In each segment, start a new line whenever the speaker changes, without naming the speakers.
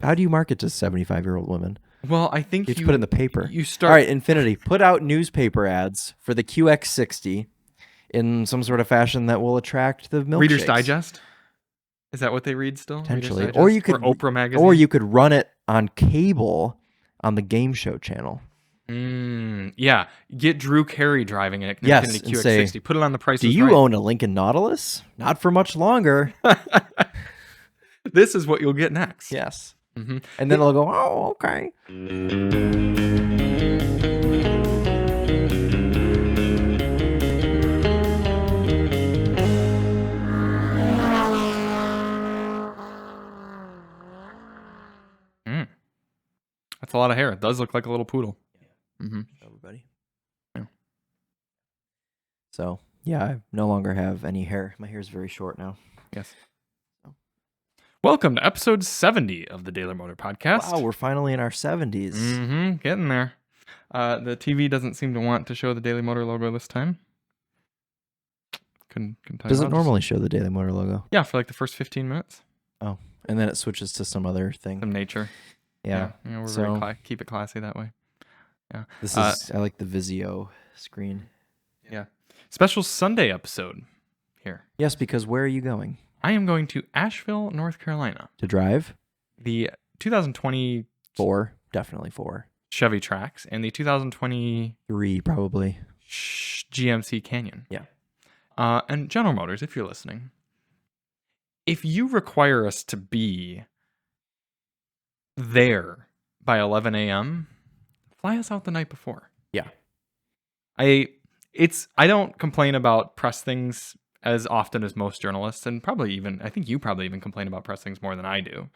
How do you market to 75-year-old women?
Well, I think
You have to put it in the paper.
You start.
All right, Infinity, put out newspaper ads for the QX60 in some sort of fashion that will attract the milkshakes.
Reader's Digest. Is that what they read still?
Potentially, or you could
Oprah magazine,
or you could run it on cable on the game show channel.
Yeah, get Drew Carey driving it.
Yes,
Infiniti
and
QX60.
say,
Put it on the Price
do
is
you
Right.
own a Lincoln Nautilus? Not for much longer.
This is what you'll get next.
Yes.
Mm-hmm.
And then they'll go, oh, okay.
That's a lot of hair. It does look like a little poodle. Mm-hmm.
Everybody.
Yeah.
So, yeah, I no longer have any hair. My hair is very short now.
Yes. Welcome to episode 70 of the Daily Motor Podcast.
Wow, we're finally in our 70s.
Mm-hmm. Getting there. The TV doesn't seem to want to show the Daily Motor logo this time. Couldn't tell
Does
you
it normally show the Daily Motor logo?
Yeah, for like the first 15 minutes.
Oh, and then it switches to some other thing.
Some nature.
Yeah.
We're
So-
very keep it classy that way. Yeah.
This is, I like the Vizio screen.
Yeah. Special Sunday episode here.
Yes, because where are you going?
I am going to Asheville, North Carolina.
To drive?
The 2020
Definitely 4.
Chevy Trax and the 2020
3, probably.
GMC Canyon.
Yeah.
And General Motors, if you're listening, if you require us to be there by 11 a.m., fly us out the night before.
Yeah.
I don't complain about press things as often as most journalists, and I think you probably even complain about press things more than I do.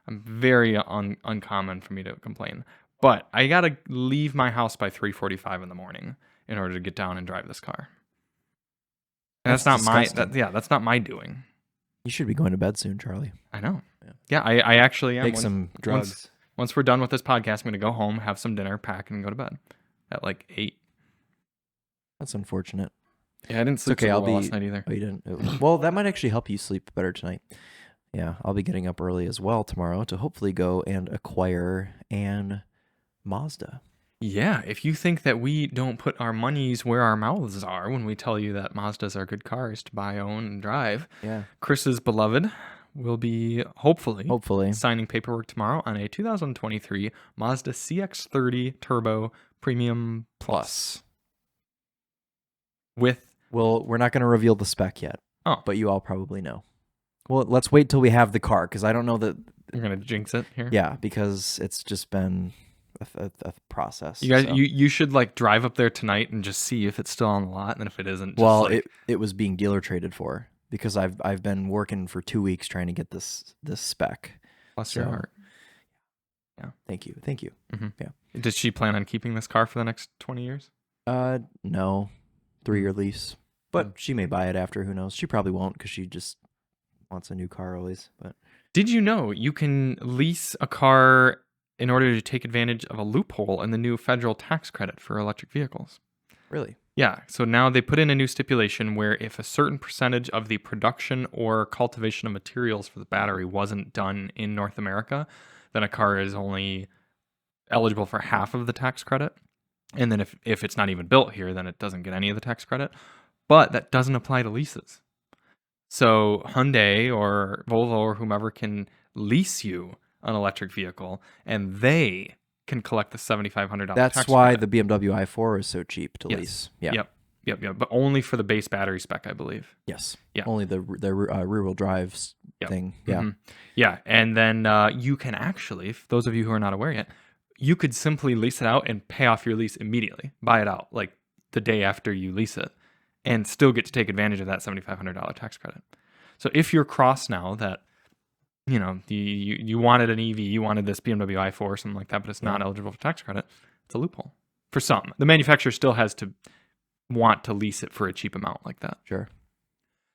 I'm very uncommon for me to complain. But I got to leave my house by 3:45 in the morning in order to get down and drive this car. And that's not
disgusting.
that's not my doing.
You should be going to bed soon, Charlie.
I know. Yeah, I actually am.
Take some drugs.
Once we're done with this podcast, I'm going to go home, have some dinner, pack, and go to bed at like 8.
That's unfortunate.
Yeah, I didn't sleep
okay,
so well last night either.
Oh, you didn't? Well, that might actually help you sleep better tonight. Yeah, I'll be getting up early as well tomorrow to hopefully go and acquire an Mazda.
Yeah, if you think that we don't put our monies where our mouths are when we tell you that Mazdas are good cars to buy, own, and drive,
Yeah.
Chris's beloved will be hopefully
Signing
paperwork tomorrow on a 2023 Mazda CX-30 Turbo Premium Plus.
Well, we're not going to reveal the spec yet.
Oh.
But you all probably know. Well, let's wait till we have the car, because I don't know that...
You're going to jinx it here?
Yeah, because it's just been a process.
You guys, you should like drive up there tonight and just see if it's still on the lot, and if it isn't, just
Well,
like...
it was being dealer traded for, because I've been working for 2 weeks trying to get this spec.
Bless your heart.
Yeah. Thank you. Mm-hmm. Yeah.
Does she plan on keeping this car for the next 20 years?
No. 3-year lease. But she may buy it after, who knows? She probably won't, because she just wants a new car always. But
did you know you can lease a car in order to take advantage of a loophole in the new federal tax credit for electric vehicles?
Really?
Yeah. So now they put in a new stipulation where if a certain percentage of the production or cultivation of materials for the battery wasn't done in North America, then a car is only eligible for half of the tax credit. And then if it's not even built here, then it doesn't get any of the tax credit. But that doesn't apply to leases. So Hyundai or Volvo or whomever can lease you an electric vehicle, and they can collect the $7,500 tax
that's
credit.
why the BMW i4 is so cheap to lease. Yeah.
Yep. But only for the base battery spec, I believe.
Yes.
Yeah.
Only the rear-wheel drive thing. Yeah.
Mm-hmm. Yeah. And then you can actually, if those of you who are not aware yet, you could simply lease it out and pay off your lease immediately. Buy it out like the day after you lease it, and still get to take advantage of that $7,500 tax credit. So if you're cross now that, you wanted an EV, you wanted this BMW i4 or something like that, but it's not eligible for tax credit, it's a loophole. For some. The manufacturer still has to want to lease it for a cheap amount like that.
Sure.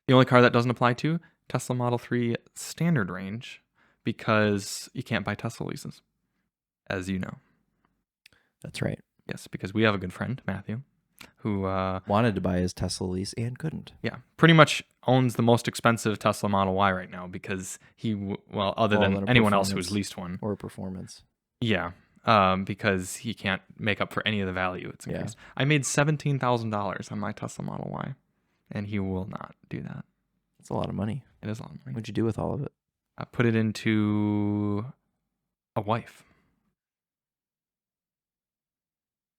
The only car that doesn't apply to, Tesla Model 3 standard range, because you can't buy Tesla leases, as you know.
That's right.
Yes, because we have a good friend, Matthew, who
Wanted to buy his Tesla lease and couldn't.
pretty much owns the most expensive Tesla Model Y right now because other than anyone else who has leased one.
Or performance.
Yeah. Because he can't make up for any of the value it's increased.
Yeah.
I made $17,000 on my Tesla Model Y, and he will not do that.
That's a lot of money.
It is a lot of money.
What'd you do with all of it?
I put it into a wife.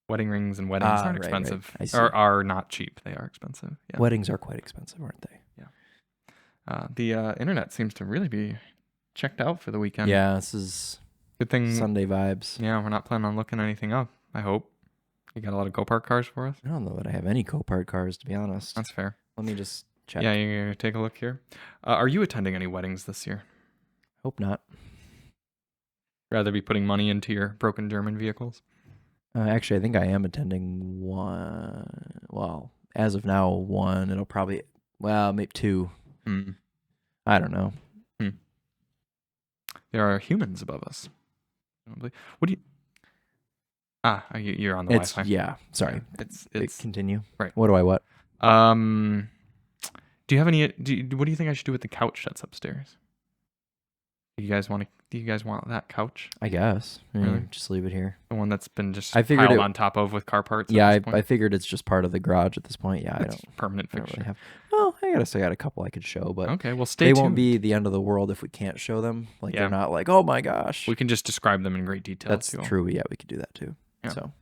Wedding rings and weddings aren't expensive.
Right. I see.
Or are not cheap. They are expensive. Yeah.
Weddings are quite expensive, aren't they?
Yeah. The internet seems to really be checked out for the weekend.
Yeah, this is
good thing.
Sunday vibes.
Yeah, we're not planning on looking anything up, I hope. You got a lot of Go-Park cars for us?
I don't know that I have any Copart cars, to be honest.
That's fair.
Let me just check.
Yeah, you're going to take a look here. Are you attending any weddings this year?
Hope not.
Rather be putting money into your broken German vehicles?
Actually, I think I am attending one. Well, as of now, one. It'll probably, maybe two. I don't know.
There are humans above us. What do you... you're on the Wi-Fi.
Yeah, sorry.
It's
continue.
Right.
What?
Do you have any... what do you think I should do with the couch that's upstairs? Do you guys want that couch?
I guess.
Really?
Just leave it here.
The one that's been just
piled
on top of with car parts?
Yeah, I figured it's just part of the garage at this point. Yeah,
it's permanent fixture.
Really have. Well, I got a couple I could show, but
okay, well, stay tuned.
They won't be the end of the world if we can't show them. They're not like, oh my gosh.
We can just describe them in great detail.
That's true. Yeah, we could do that too.
Yeah.
So,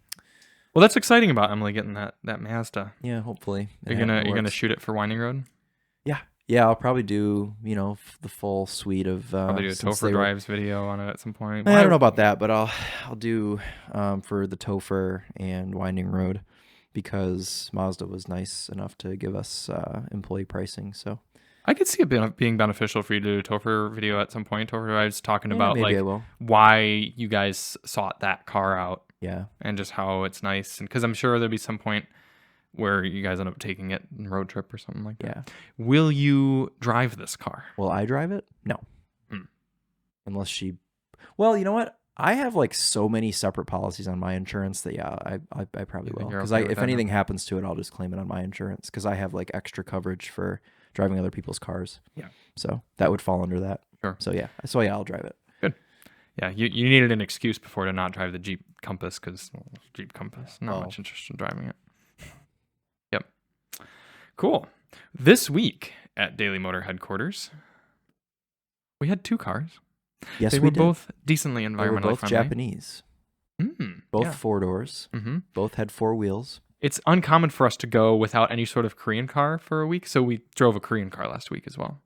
well, that's exciting about Emily getting that Mazda.
Yeah, hopefully.
You're gonna shoot it for Winding Road.
Yeah, I'll probably do, the full suite of...
probably do a Topher Drives video on it at some point.
I don't know about that, but I'll do for the Topher and Winding Road because Mazda was nice enough to give us employee pricing, so...
I could see it being beneficial for you to do a Topher video at some point. Topher Drives talking about why you guys sought that car out.
Yeah. And
just how it's nice. And because I'm sure there'll be some point where you guys end up taking it on a road trip or something like that.
Yeah.
Will you drive this car?
Will I drive it? No. Unless she... Well, you know what? I have so many separate policies on my insurance that, I probably will. Because if anything happens to it, I'll just claim it on my insurance because I have extra coverage for driving other people's cars.
Yeah.
So that would fall under that.
Sure.
So yeah, I'll drive it.
Good. Yeah, you needed an excuse before to not drive the Jeep Compass because Jeep Compass, not much interest in driving it. Yep. Cool. This week at Daily Motor headquarters, we had 2 cars.
Yes,
they
we
were
did.
Both decently environmentally
they were both
friendly.
Japanese. Both 4 doors. Both had 4 wheels.
It's uncommon for us to go without any sort of Korean car for a week, so we drove a Korean car last week as well.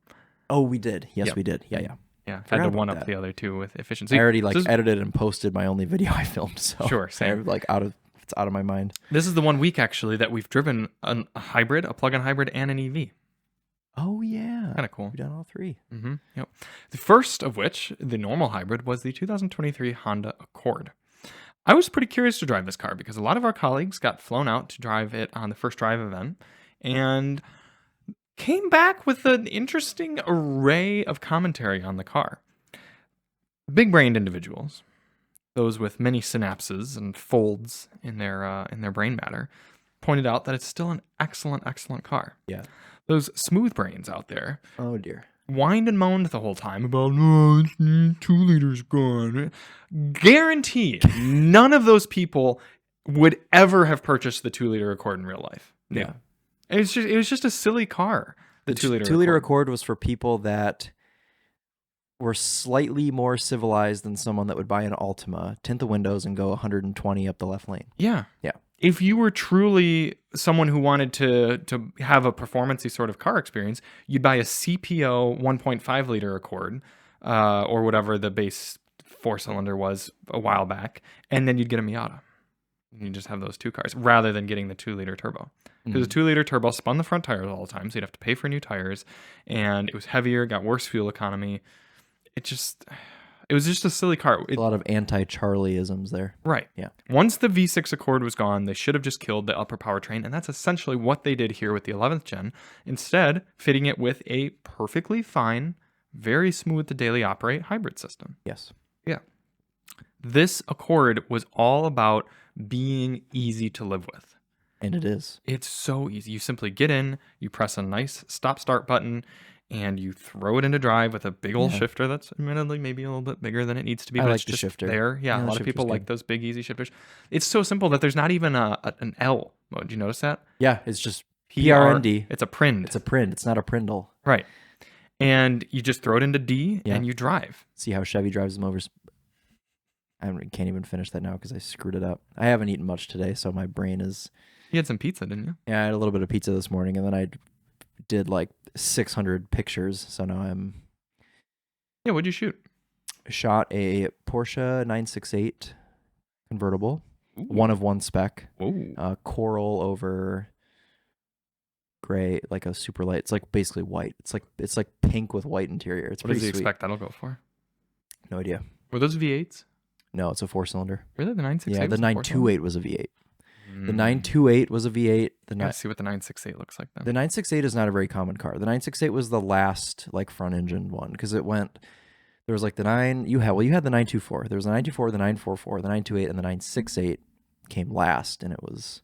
Oh, we did. Yes, we did. Yeah.
Yeah, had to one up the other 2 with efficiency.
I already edited and posted my only video I filmed, so
sure, same.
It's out of my mind.
This is the one week actually that we've driven a hybrid, a plug-in hybrid, and an EV.
Oh yeah,
kind of cool.
We've done all 3.
Yep. The first of which, the normal hybrid, was the 2023 Honda Accord. I was pretty curious to drive this car because a lot of our colleagues got flown out to drive it on the first drive event and came back with an interesting array of commentary on the car. Big-brained individuals, those with many synapses and folds in their brain matter, pointed out that it's still an excellent, excellent car.
Yeah.
Those smooth brains out there.
Oh dear.
Whined and moaned the whole time about, no, 2 liters gone. Guaranteed, none of those people would ever have purchased the 2-liter Accord in real life.
Yeah.
It was just a silly car. The 2-liter
2-liter Accord was for people that were slightly more civilized than someone that would buy an Altima, tint the windows, and go 120 up the left lane.
Yeah.
Yeah.
If you were truly someone who wanted to have a performance-y sort of car experience, you'd buy a CPO 1.5-liter Accord, or whatever the base 4-cylinder was a while back, and then you'd get a Miata. And you just have those 2 cars, rather than getting the 2-liter turbo. Because the 2-liter turbo spun the front tires all the time, so you'd have to pay for new tires, and it was heavier, got worse fuel economy. It was just a silly car.
A lot of anti-Charlie-isms there.
Right.
Yeah.
Once the V6 Accord was gone, they should have just killed the upper powertrain, and that's essentially what they did here with the 11th gen. Instead, fitting it with a perfectly fine, very smooth to daily operate hybrid system.
Yes.
Yeah. This Accord was all about being easy to live with.
And it is.
It's so easy. You simply get in, you press a nice stop-start button, and you throw it into drive with a big old shifter that's admittedly maybe a little bit bigger than it needs to be.
I
but
like
it's
the
just
shifter.
there. Yeah,
Yeah,
a
the
lot of people
shifter's
like
good.
those big, easy shifters. It's so simple that there's not even an L mode. You notice that?
Yeah, it's just
PRND.
PRND.
It's a prind.
It's a prind. It's not a prindle.
Right. And you just throw it into D
Yeah.
and you drive.
See how Chevy drives them over. I can't even finish that now because I screwed it up. I haven't eaten much today, so my brain is.
You had some pizza, didn't you?
Yeah, I had a little bit of pizza this morning, and then I did like 600 pictures. So now I'm.
Yeah, what'd you shoot?
Shot a Porsche 968 convertible,
Ooh.
one of one spec.
Whoa.
Coral over gray, like a super light. It's like basically white. It's like pink with white interior. It's
What does
pretty
he
sweet.
expect that'll go for?
No idea.
Were those V8s?
No, it's a 4-cylinder.
Really? The 968?
Yeah, the 928 was a V8. The 928 was a V8.
Let's see what the 968 looks like then.
The 968 is not a very common car. The 968 was the last like front engine one because it went. There was like the 9. You had the 924. There was the 924, the 944, the 928, and the 968 came last, and it was.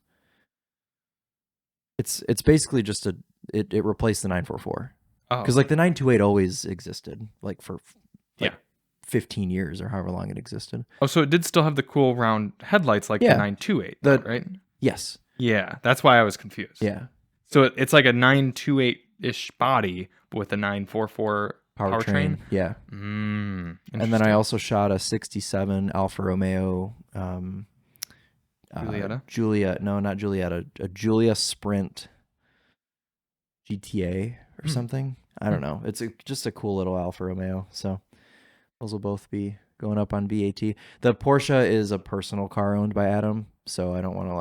It's basically just it replaced the 944 because like the 928 always existed like for 15 years or however long it existed.
Oh, so it did still have the cool round headlights like the 928, right?
Yes.
Yeah, that's why I was confused.
Yeah.
So it's like a 928-ish body, but with a 944 powertrain.
Yeah.
And
then I also shot a 67 Alfa Romeo.
Giulietta?
No, not Giulietta. A Giulia Sprint GTA or something. I don't know. It's just a cool little Alfa Romeo. So those will both be going up on BAT. The Porsche is a personal car owned by Adam, so I don't want to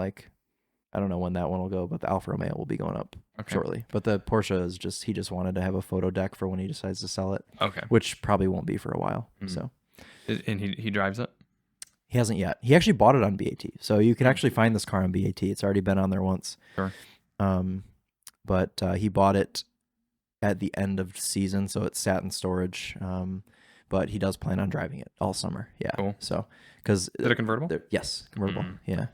I don't know when that one will go, but the Alfa Romeo will be going up shortly. But the Porsche is he just wanted to have a photo deck for when he decides to sell it.
Okay.
Which probably won't be for a while. So.
And he drives it?
He hasn't yet. He actually bought it on BAT. So you can actually find this car on BAT. It's already been on there once.
Sure.
But he bought it at the end of season, so it sat in storage. But he does plan on driving it all summer. Yeah.
Cool.
So because
is it a convertible?
Yes, convertible. Yeah.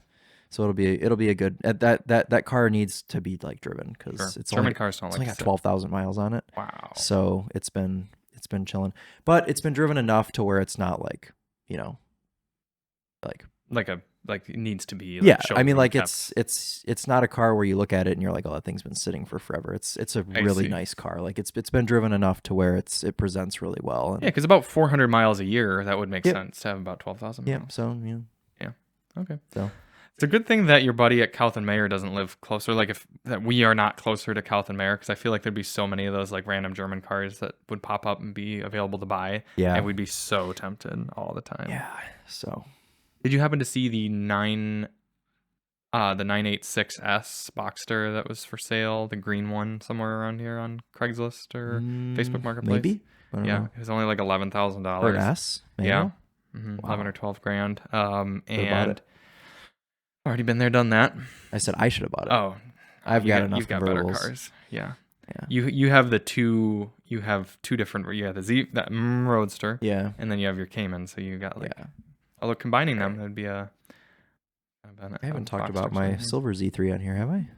So it'll be a good that car needs to be like driven because it's
German
only,
cars don't
it's only got 12,000 miles on it.
Wow.
So it's been chilling, but it's been driven enough to where it's not like
it needs to be.
I mean, like it's not a car where you look at it and you're like, oh, that thing's been sitting for forever. It's a really nice car. Like it's been driven enough to where it presents really well. And,
yeah, because about 400 miles a year, that would make sense to have about 12,000 miles.
Yeah. So
yeah. Okay.
So
it's a good thing that your buddy at Couth and Mayer doesn't live closer. Like that we are not closer to Couth and Mayer, because I feel like there'd be so many of those like random German cars that would pop up and be available to buy.
Yeah.
And we'd be so tempted all the time.
Yeah. So.
Did you happen to see the 986S Boxster that was for sale, the green one, somewhere around here on Craigslist or Facebook Marketplace?
Maybe. I don't know.
It was only like $11,000.
For an S?
Yeah.
Wow.
11 or 12 grand.
And
already been there, done that.
I said I should have bought it.
Oh,
I've got enough
You've got better
convertibles.
cars. Yeah.
Yeah.
You have the two. You have two different. You have that Roadster.
Yeah.
And then you have your Cayman. So you got like. Although combining them, that'd be a.
I haven't talked about my silver Z3 on here, have I?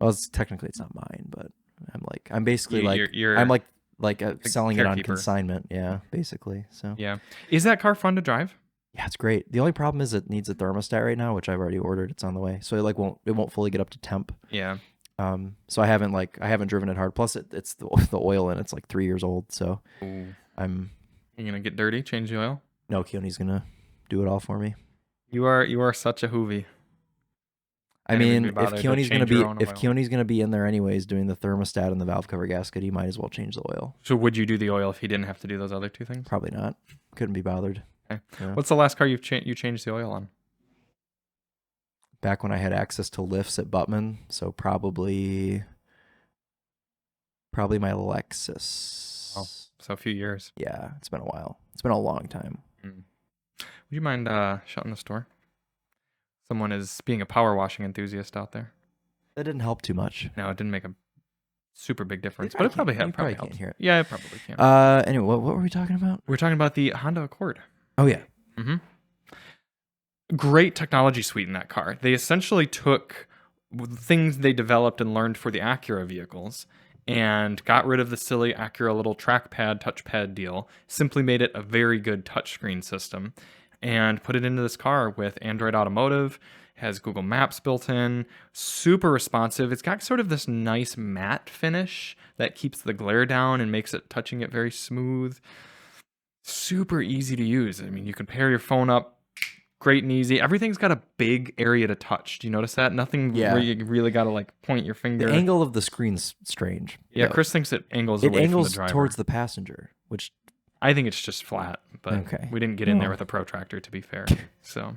Well, technically it's not mine, but I'm basically selling it on consignment. Yeah, basically. So
yeah, is that car fun to drive?
Yeah, it's great. The only problem is it needs a thermostat right now, which I've already ordered. It's on the way, so it won't fully get up to temp.
Yeah.
So I haven't driven it hard. Plus, it's the oil in it's like 3 years old. So
Ooh.
You're
gonna get dirty, change the oil?
No, Keone's gonna do it all for me.
You are such a hoovy.
I mean, if Keone's gonna be in there anyways doing the thermostat and the valve cover gasket, he might as well change the oil.
So would you do the oil if he didn't have to do those other two things?
Probably not. Couldn't be bothered.
Okay. Yeah. What's the last car you changed the oil on?
Back when I had access to lifts at Buttman, so probably my Lexus.
Oh, so a few years.
Yeah, it's been a while. It's been a long time.
Would you mind shutting the store? Someone is being a power washing enthusiast out there.
That didn't help too much.
No, it didn't make a super big difference, but it probably helped.
Can't hear it.
Yeah, it probably can.
Anyway, what were we talking about?
We're talking about the Honda Accord.
Oh yeah.
Great technology suite in that car. They essentially took things they developed and learned for the Acura vehicles, and got rid of the silly Acura little trackpad, touchpad deal, simply made it a very good touchscreen system, and put it into this car with Android Automotive, has Google Maps built in, super responsive. It's got sort of this nice matte finish that keeps the glare down and makes it touching it very smooth. Super easy to use. I mean, you can pair your phone up great and easy. Everything's got a big area to touch. Do you notice that? Nothing where you really got to like point your finger.
The angle of the screen's strange.
Yeah, Chris thinks it angles away from the driver.
Towards the passenger, which
I think it's just flat, but we didn't get in there with a protractor, to be fair. So,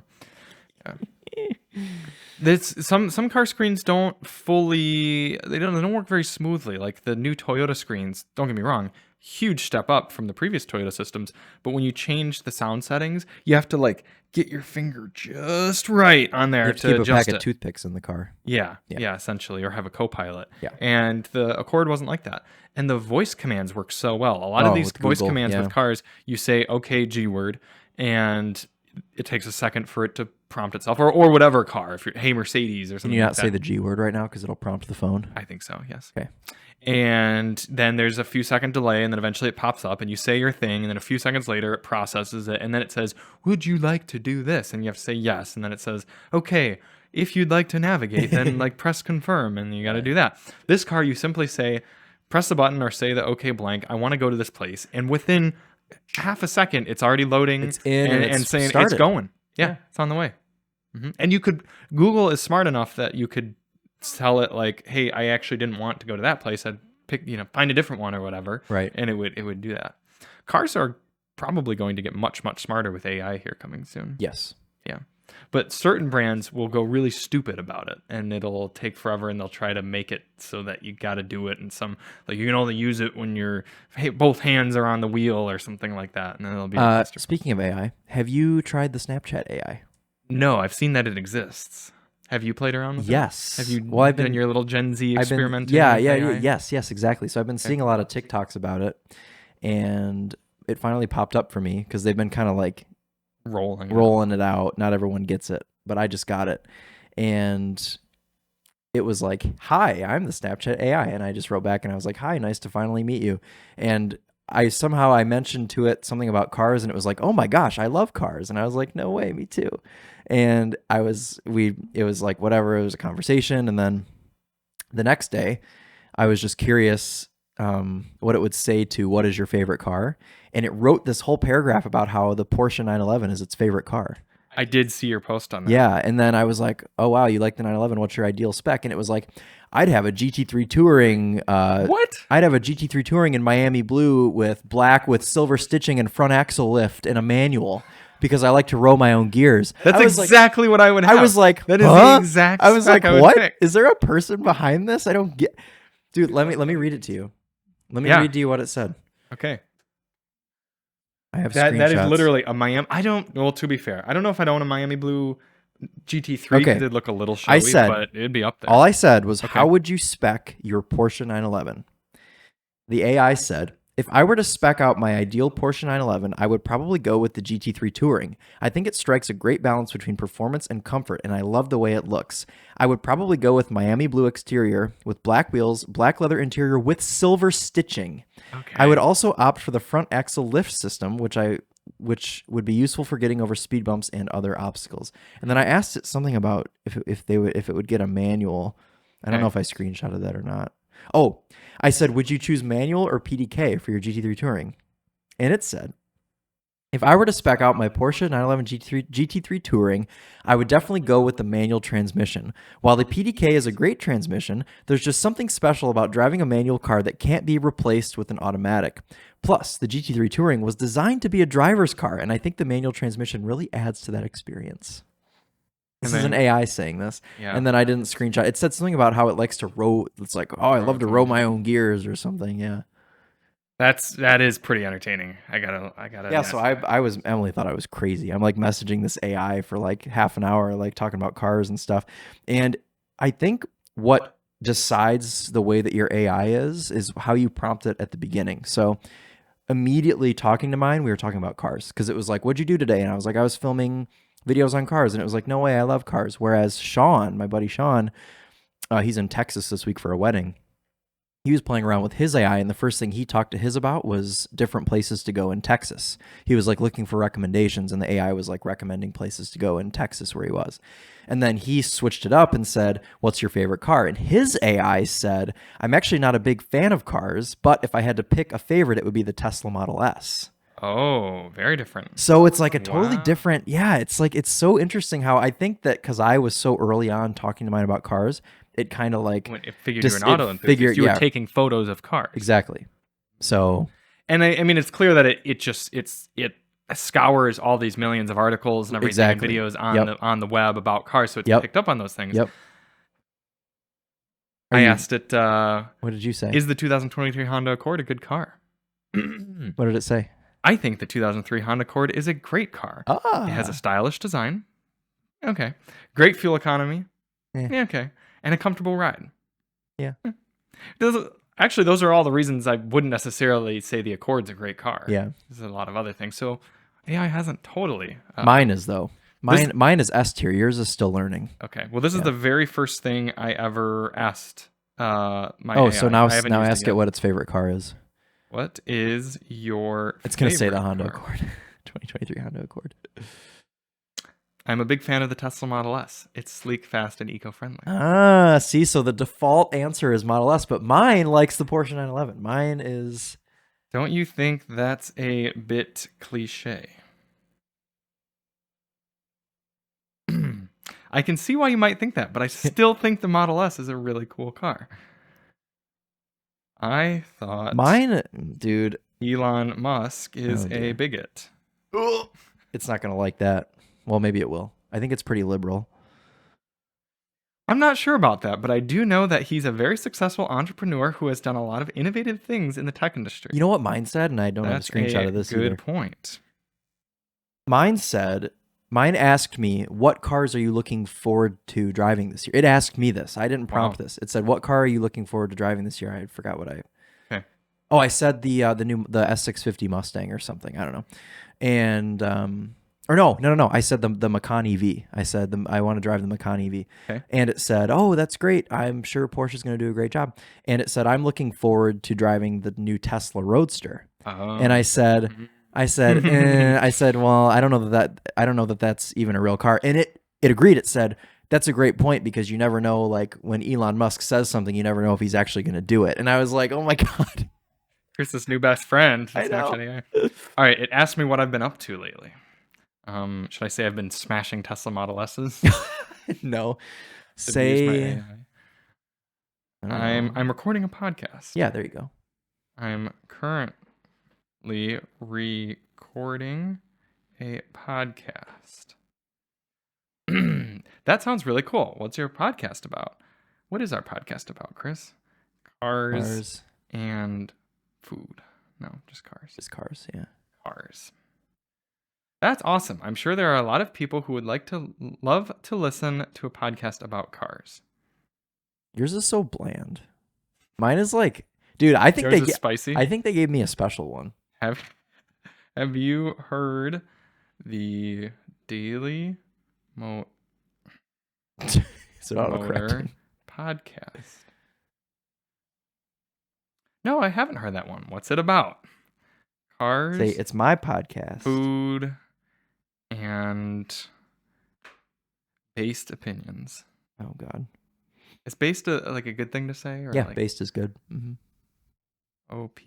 yeah. Some car screens don't work very smoothly. Like the new Toyota screens, don't get me wrong, huge step up from the previous Toyota systems, but when you change the sound settings, you have to like get your finger just right on there to
keep
adjust
a pack
it.
of toothpicks in the car.
Yeah, essentially, or have a co-pilot.
Yeah.
And the Accord wasn't like that. And the voice commands work so well. A lot of these voice commands with cars, you say, okay, G word, and it takes a second for it to prompt itself, or whatever car. If you're, hey, Mercedes or something.
Can you not say the G word right now because it'll prompt the phone?
I think so, yes.
Okay.
And then there's a few second delay, and then eventually it pops up, and you say your thing, and then a few seconds later it processes it, and then it says, would you like to do this? And you have to say yes, and then it says, okay, if you'd like to navigate, then like press confirm, and you got to do that. This car, you simply say, press the button or say the okay blank, I want to go to this place, and within half a second, it's already loading.
It's in
and saying started. It's going. Yeah, it's on the way. Mm-hmm. And Google is smart enough that you could tell it like, hey, I actually didn't want to go to that place. I'd find a different one or whatever.
Right.
And it would do that. Cars are probably going to get much, much smarter with AI here coming soon.
Yes.
Yeah. But certain brands will go really stupid about it, and it'll take forever, and they'll try to make it so that you got to do it. And you can only use it when both hands are on the wheel or something like that. And then it'll be
speaking of AI, have you tried the Snapchat AI?
No, I've seen that it exists. Have you played around with it?
Yes.
Have you done your little Gen Z experimenting?
Yes, exactly. So I've been seeing a lot of TikToks about it, and it finally popped up for me because they've been kind of like rolling it out. Not everyone gets it, but I just got it. And it was like, hi, I'm the Snapchat AI. And I just wrote back and I was like, hi, nice to finally meet you. And I mentioned to it something about cars, and it was like, oh my gosh, I love cars. And I was like, no way, me too. And it was like, whatever, it was a conversation. And then the next day I was just curious what it would say to what is your favorite car. And it wrote this whole paragraph about how the Porsche 911 is its favorite car.
I did see your post on that.
Yeah, and then I was like, oh, wow, you like the 911. What's your ideal spec? And it was like, I'd have a GT3 Touring.
What?
I'd have a GT3 Touring in Miami blue with black with silver stitching and front axle lift and a manual because I like to roll my own gears.
That's exactly what I would have.
I was like,
that is the exact spec
I was like,
what?
Pick. Is there a person behind this? I don't get. Dude, let me read it to you. Let me read to you what it said.
Okay.
I have screenshots.
That is literally a Miami. To be fair, I don't know if I'd own a Miami blue GT3. Okay. It did look a little showy, but it'd be up there.
All I said was, how would you spec your Porsche 911? The AI said, if I were to spec out my ideal Porsche 911, I would probably go with the GT3 Touring. I think it strikes a great balance between performance and comfort, and I love the way it looks. I would probably go with Miami blue exterior with black wheels, black leather interior with silver stitching. Okay. I would also opt for the front axle lift system, which would be useful for getting over speed bumps and other obstacles. And then I asked it something about if it would get a manual. I don't know if I screenshotted that or not. Oh, I said, would you choose manual or PDK for your GT3 Touring? And it said, if I were to spec out my Porsche 911 GT3 Touring, I would definitely go with the manual transmission. While the PDK is a great transmission, there's just something special about driving a manual car that can't be replaced with an automatic. Plus, the GT3 Touring was designed to be a driver's car, and I think the manual transmission really adds to that experience. This is an AI saying this. Yeah. And then I didn't screenshot. It said something about how it likes to row. It's like, oh, I love to row my own gears or something. Yeah.
That is pretty entertaining. I gotta.
Yeah. So Emily thought I was crazy. I'm like messaging this AI for like half an hour, like talking about cars and stuff. And I think what decides the way that your AI is how you prompt it at the beginning. So immediately talking to mine, we were talking about cars because it was like, what'd you do today? And I was like, I was filming videos on cars, and it was like, no way, I love cars. Whereas Sean, my buddy Sean, He's in Texas this week for a wedding. He was playing around with his AI, and the first thing he talked to his about was different places to go in Texas. He was like looking for recommendations, and the AI was like recommending places to go in Texas where he was. And then he switched it up and said, "What's your favorite car?" And his AI said, "I'm actually not a big fan of cars, but if I had to pick a favorite, it would be the Tesla Model S."
Oh, very different.
So it's like a totally different, yeah, it's like, it's so interesting how I think that because I was so early on talking to mine about cars, it kind of like
when it figured you were an auto enthusiast. You were taking photos of cars.
Exactly. So,
and I mean, it's clear that it scours all these millions of articles and everything and videos on the web about cars, so it's picked up on those things.
Yep.
I asked it.
What did you say?
Is the 2023 Honda Accord a good car?
What did it say?
I think the 2003 Honda Accord is a great car. It has a stylish design. Okay. Great fuel economy. Yeah, okay. And a comfortable ride.
Yeah.
Actually, those are all the reasons I wouldn't necessarily say the Accord's a great car.
Yeah.
There's a lot of other things. So AI hasn't totally.
Mine is, though. Mine is S tier. Yours is still learning.
Okay. Well, this is the very first thing I ever asked my AI.
So now ask it what its favorite car is.
What is your
It's going to say the Honda Accord. 2023 Honda Accord.
I'm a big fan of the Tesla Model S. It's sleek, fast, and eco-friendly.
See, so the default answer is Model S, but mine likes the Porsche 911. Mine is...
Don't you think that's a bit cliche? I can see why you might think that, but I still think the Model S is a really cool car. I thought...
Mine, dude...
Elon Musk is a bigot.
It's not going to like that. Well, maybe it will. I think it's pretty liberal.
I'm not sure about that, but I do know that he's a very successful entrepreneur who has done a lot of innovative things in the tech industry.
You know what mine said? And I don't have a screenshot of this either.
Good point.
Mine asked me, what cars are you looking forward to driving this year? It asked me this. I didn't prompt this. It said, what car are you looking forward to driving this year? I forgot what I...
Okay.
Oh, I said the S650 Mustang or something. I don't know. And... Or no. I said the Macan EV. I said I want to drive the Macan EV.
Okay.
And it said, oh, that's great. I'm sure Porsche's going to do a great job. And it said, I'm looking forward to driving the new Tesla Roadster. And I said, well, I don't know that that's even a real car. And it agreed. It said, that's a great point because you never know, like when Elon Musk says something, you never know if he's actually going to do it. And I was like, oh my God.
Chris's new best friend.
I know.
All right. It asked me what I've been up to lately. Should I say I've been smashing Tesla Model S's?
No. Say
I'm recording a podcast.
Yeah, there you go.
I'm currently recording a podcast. That sounds really cool. What's your podcast about? What is our podcast about, Chris? Cars and food. No, just cars.
Just cars, yeah.
Cars. That's awesome. I'm sure there are a lot of people who would love to listen to a podcast about cars.
Yours is so bland. Mine is like, dude, I think
Yours is spicy.
I think they gave me a special one.
Have you heard the Daily Motor podcast? No, I haven't heard that one. What's it about? Cars.
Say it's my podcast.
Food and based opinions.
Oh God.
Is based like a good thing to say? Or
yeah,
like
based is good. Mm-hmm.
OP.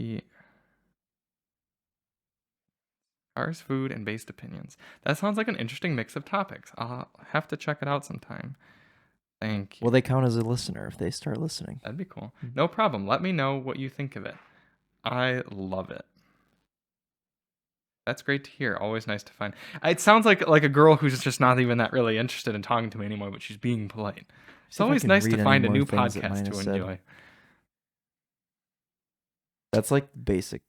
Cars, food, and based opinions. That sounds like an interesting mix of topics. I'll have to check it out sometime. Thank you.
Well, they count as a listener if they start listening.
That'd be cool. No problem. Let me know what you think of it. I love it. That's great to hear. Always nice to find. It sounds like a girl who's just not even that really interested in talking to me anymore, but she's being polite. It's always nice to find a new podcast to enjoy.
That's like basic,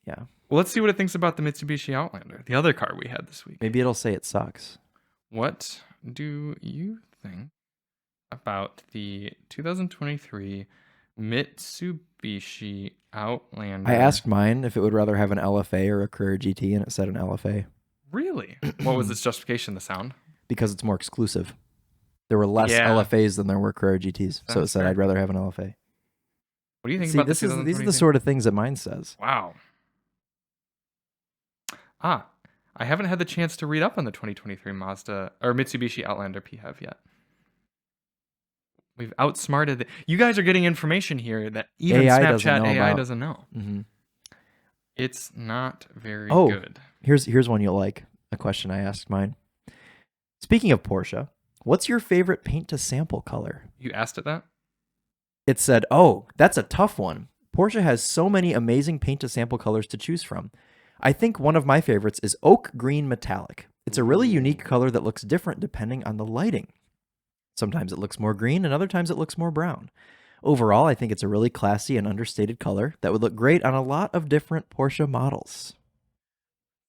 yeah.
Well, let's see what it thinks about the Mitsubishi Outlander, the other car we had this week.
Maybe it'll say it sucks.
What do you think about the 2023 Mitsubishi Outlander?
I asked mine if it would rather have an LFA or a Carrera GT, and it said an LFA.
Really? What was its justification? The sound?
Because it's more exclusive. There were less
Yeah.
LFAs than there were Carrera GTs, so it
That's
said
fair.
I'd rather have an LFA.
What do you think
See,
about
these are the sort of things that mine says.
Wow. I haven't had the chance to read up on the 2023 Mazda or Mitsubishi Outlander PHEV yet. We've outsmarted you guys are getting information here that even Snapchat AI doesn't know.
Mm-hmm.
It's not very good.
Here's one you'll like. A question I asked mine. Speaking of Porsche, what's your favorite paint to sample color?
You asked it that?
It said, "Oh, that's a tough one. Porsche has so many amazing paint to sample colors to choose from. I think one of my favorites is oak green metallic. It's a really unique color that looks different depending on the lighting. Sometimes it looks more green and other times it looks more brown. Overall, I think it's a really classy and understated color that would look great on a lot of different Porsche models."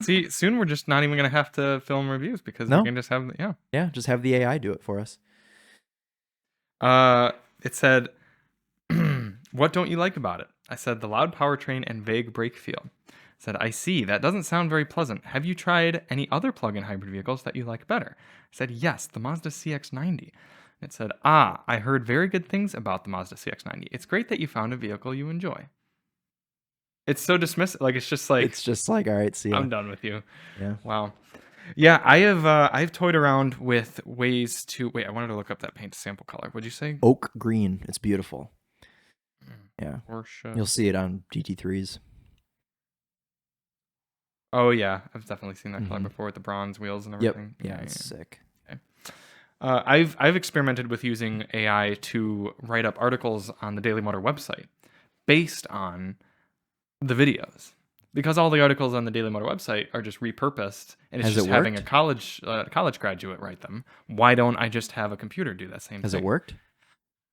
See, soon we're just not even going to have to film reviews because we can just have,
just have the AI do it for us.
It said, "What don't you like about it?" I said, "The loud powertrain and vague brake feel." It said, "I see. That doesn't sound very pleasant. Have you tried any other plug-in hybrid vehicles that you like better?" I said, "Yes, the Mazda CX-90." It said, "I heard very good things about the Mazda CX-90. It's great that you found a vehicle you enjoy." It's so dismissive. Like, it's just like,
all right, see ya.
I'm done with you.
Yeah.
Wow. Yeah, I've toyed around with ways to wait. I wanted to look up that paint to sample color. What'd you say?
Oak green. It's beautiful. Yeah.
Porsche.
You'll see it on GT3s.
Oh yeah, I've definitely seen that color before with the bronze wheels and everything.
Yep. Yeah, it's sick.
Okay. I've experimented with using AI to write up articles on the Daily Motor website based on the videos. Because all the articles on the Daily Motor website are just repurposed, and it's just having a college graduate write them. Why don't I just have a computer do that same thing?
Has it worked?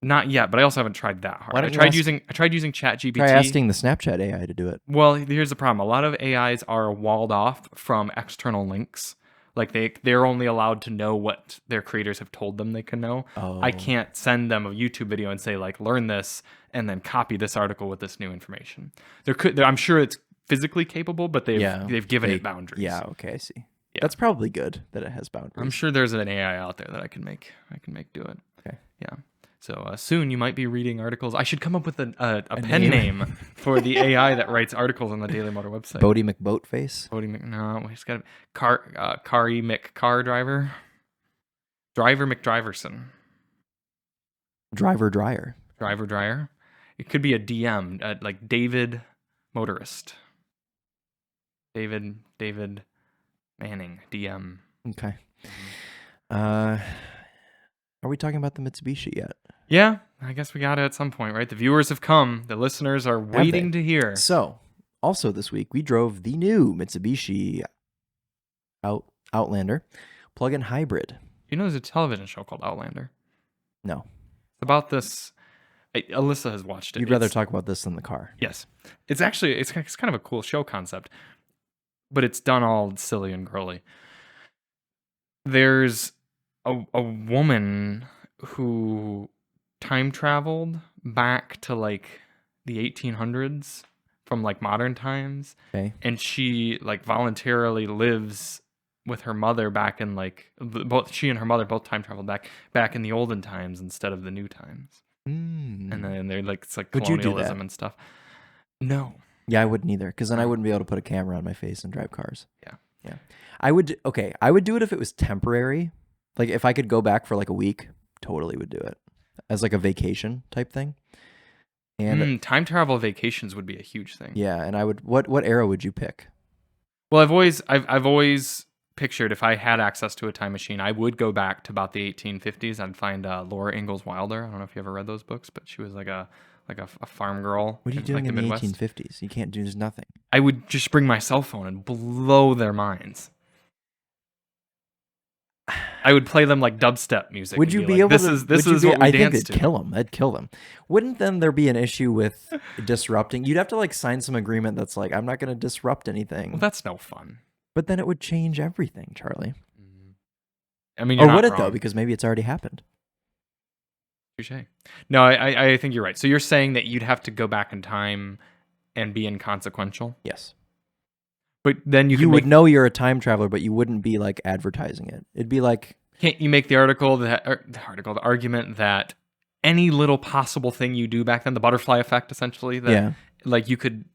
Not yet, but I also haven't tried that hard. I tried using ChatGPT.
Try asking the Snapchat AI to do it.
Well, here's the problem. A lot of AIs are walled off from external links. Like they're only allowed to know what their creators have told them they can know.
Oh.
I can't send them a YouTube video and say like learn this and then copy this article with this new information. I'm sure it's physically capable, but they've given it boundaries.
Yeah, okay, I see. Yeah. That's probably good that it has boundaries.
I'm sure there's an AI out there that I can make do it.
Okay.
Yeah. So soon you might be reading articles. I should come up with a pen name for the AI that writes articles on the Daily Motor website.
Bodie McBoatface?
No, he's got Kari McCar Driver. Driver McDriverson.
Driver Dryer.
Driver Dryer. It could be a DM, like David Motorist. David Manning, DM.
Okay. Are we talking about the Mitsubishi yet?
Yeah, I guess we got it at some point, right? The viewers have come. The listeners are waiting to hear.
So, also this week, we drove the new Mitsubishi Outlander plug-in hybrid.
You know there's a television show called Outlander?
No.
It's about this. Alyssa has watched it.
You'd rather talk about this than the car.
Yes. It's actually, it's kind of a cool show concept, but it's done all silly and girly. There's a woman who time traveled back to like the 1800s from like modern times.
Okay.
And she like voluntarily lives with her mother back in like she and her mother both time traveled back in the olden times instead of the new times. And then they're like, it's like colonialism and stuff. No.
Yeah, I wouldn't either, because then I wouldn't be able to put a camera on my face and drive cars.
Yeah.
I would do it if it was temporary. Like if I could go back for like a week, totally would do it as like a vacation type thing. And
time travel vacations would be a huge thing.
Yeah, and I would. What era would you pick?
Well, I've always pictured if I had access to a time machine, I would go back to about the 1850s. I'd find Laura Ingalls Wilder. I don't know if you ever read those books, but she was like a farm girl.
What are you doing
like
in the 1850s? You can't do nothing.
I would just bring my cell phone and blow their minds. I would play them like dubstep music.
Would you be able to?
This is what we dance to.
I think it'd kill them. That'd kill them. Wouldn't then there be an issue with disrupting? You'd have to like sign some agreement that's like, I'm not going to disrupt anything.
Well, that's no fun.
But then it would change everything, Charlie.
I mean,
or would it though? Because maybe it's already happened.
Touché. No, I think you're right. So you're saying that you'd have to go back in time and be inconsequential?
Yes. But
then you
would know you're a time traveler, but you wouldn't be like advertising it. It'd be like
Can't you make the argument that any little possible thing you do back then, the butterfly effect, essentially, that like you could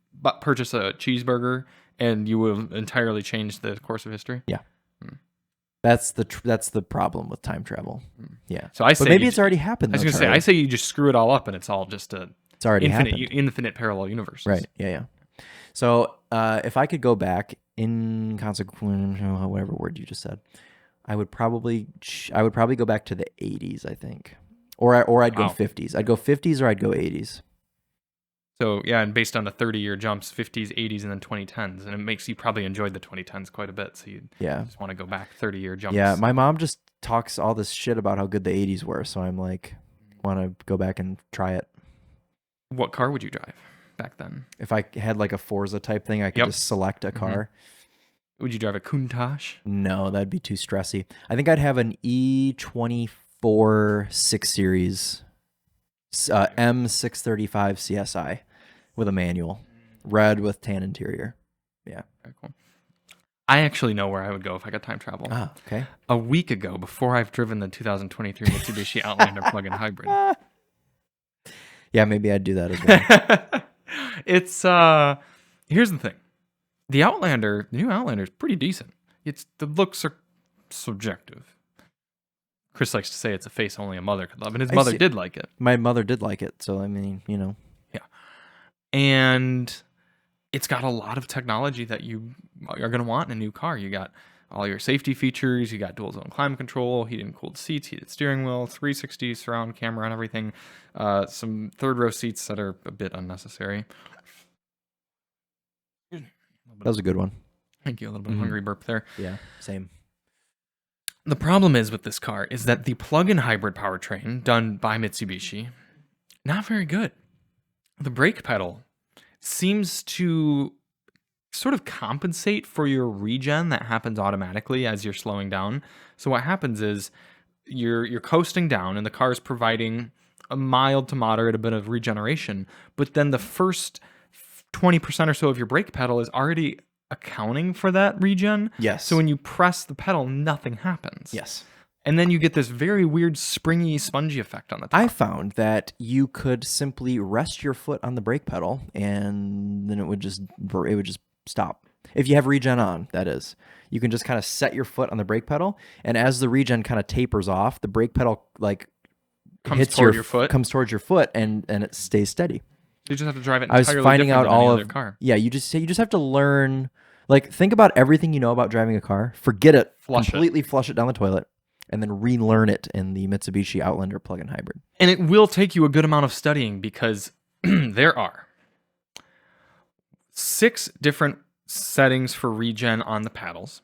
purchase a cheeseburger and you will entirely change the course of history?
Yeah. That's the problem with time travel. Yeah.
So I say,
but maybe it's already happened.
I was going to say, I say you just screw it all up and it's all just
it's already
infinite parallel universe.
Right. Yeah. So if I could go back in consequence, whatever word you just said, I would probably go back to the 80s, I think, or I'd go 50s. I'd go 50s or I'd go 80s.
So yeah, and based on the 30-year jumps, 50s, 80s, and then 2010s, and it makes you probably enjoyed the 2010s quite a bit. So you just want to go back 30-year jumps.
Yeah, my mom just talks all this shit about how good the 80s were, so I'm like, want to go back and try it.
What car would you drive back then? If
I had like a Forza type thing, I could just select a car.
Would you drive a Countach?
No, that'd be too stressy. I think I'd have an E24 6 Series M635 CSI with a manual, red with tan interior. Yeah.
Very cool. I actually know where I would go if I got time travel.
Ah, okay.
A week ago, before I've driven the 2023 Mitsubishi Outlander plug-in hybrid.
Yeah, maybe I'd do that as well.
It's here's the thing. The new Outlander is pretty decent. The looks are subjective. Chris likes to say it's a face only a mother could love, and his mother did like it.
My mother did like it, so I mean,
Yeah. And it's got a lot of technology that you are going to want in a new car. You got all your safety features, you got dual zone climate control, heated and cooled seats, heated steering wheel, 360 surround camera and everything. Some third row seats that are a bit unnecessary.
That was a good one.
Thank you. A little bit of hungry burp there.
Yeah, same.
The problem is with this car is that the plug-in hybrid powertrain done by Mitsubishi, not very good. The brake pedal seems to sort of compensate for your regen that happens automatically as you're slowing down. So what happens is you're coasting down and the car is providing a mild to moderate a bit of regeneration, but then the first 20% or so of your brake pedal is already accounting for that regen.
Yes.
So when you press the pedal, nothing happens.
Yes.
And then you get this very weird springy, spongy effect on the top.
I found that you could simply rest your foot on the brake pedal and then it would just stop. If you have regen on, that is. You can just kind of set your foot on the brake pedal, and as the regen kind of tapers off, the brake pedal
comes towards your foot,
and it stays steady.
You just have to drive it
entirely
I was finding out all of
car. Yeah, you just have to learn. Like, think about everything you know about driving a car. Forget it. Completely flush it down the toilet, and then relearn it in the Mitsubishi Outlander plug-in hybrid.
And it will take you a good amount of studying because there are 6 different settings for regen on the paddles.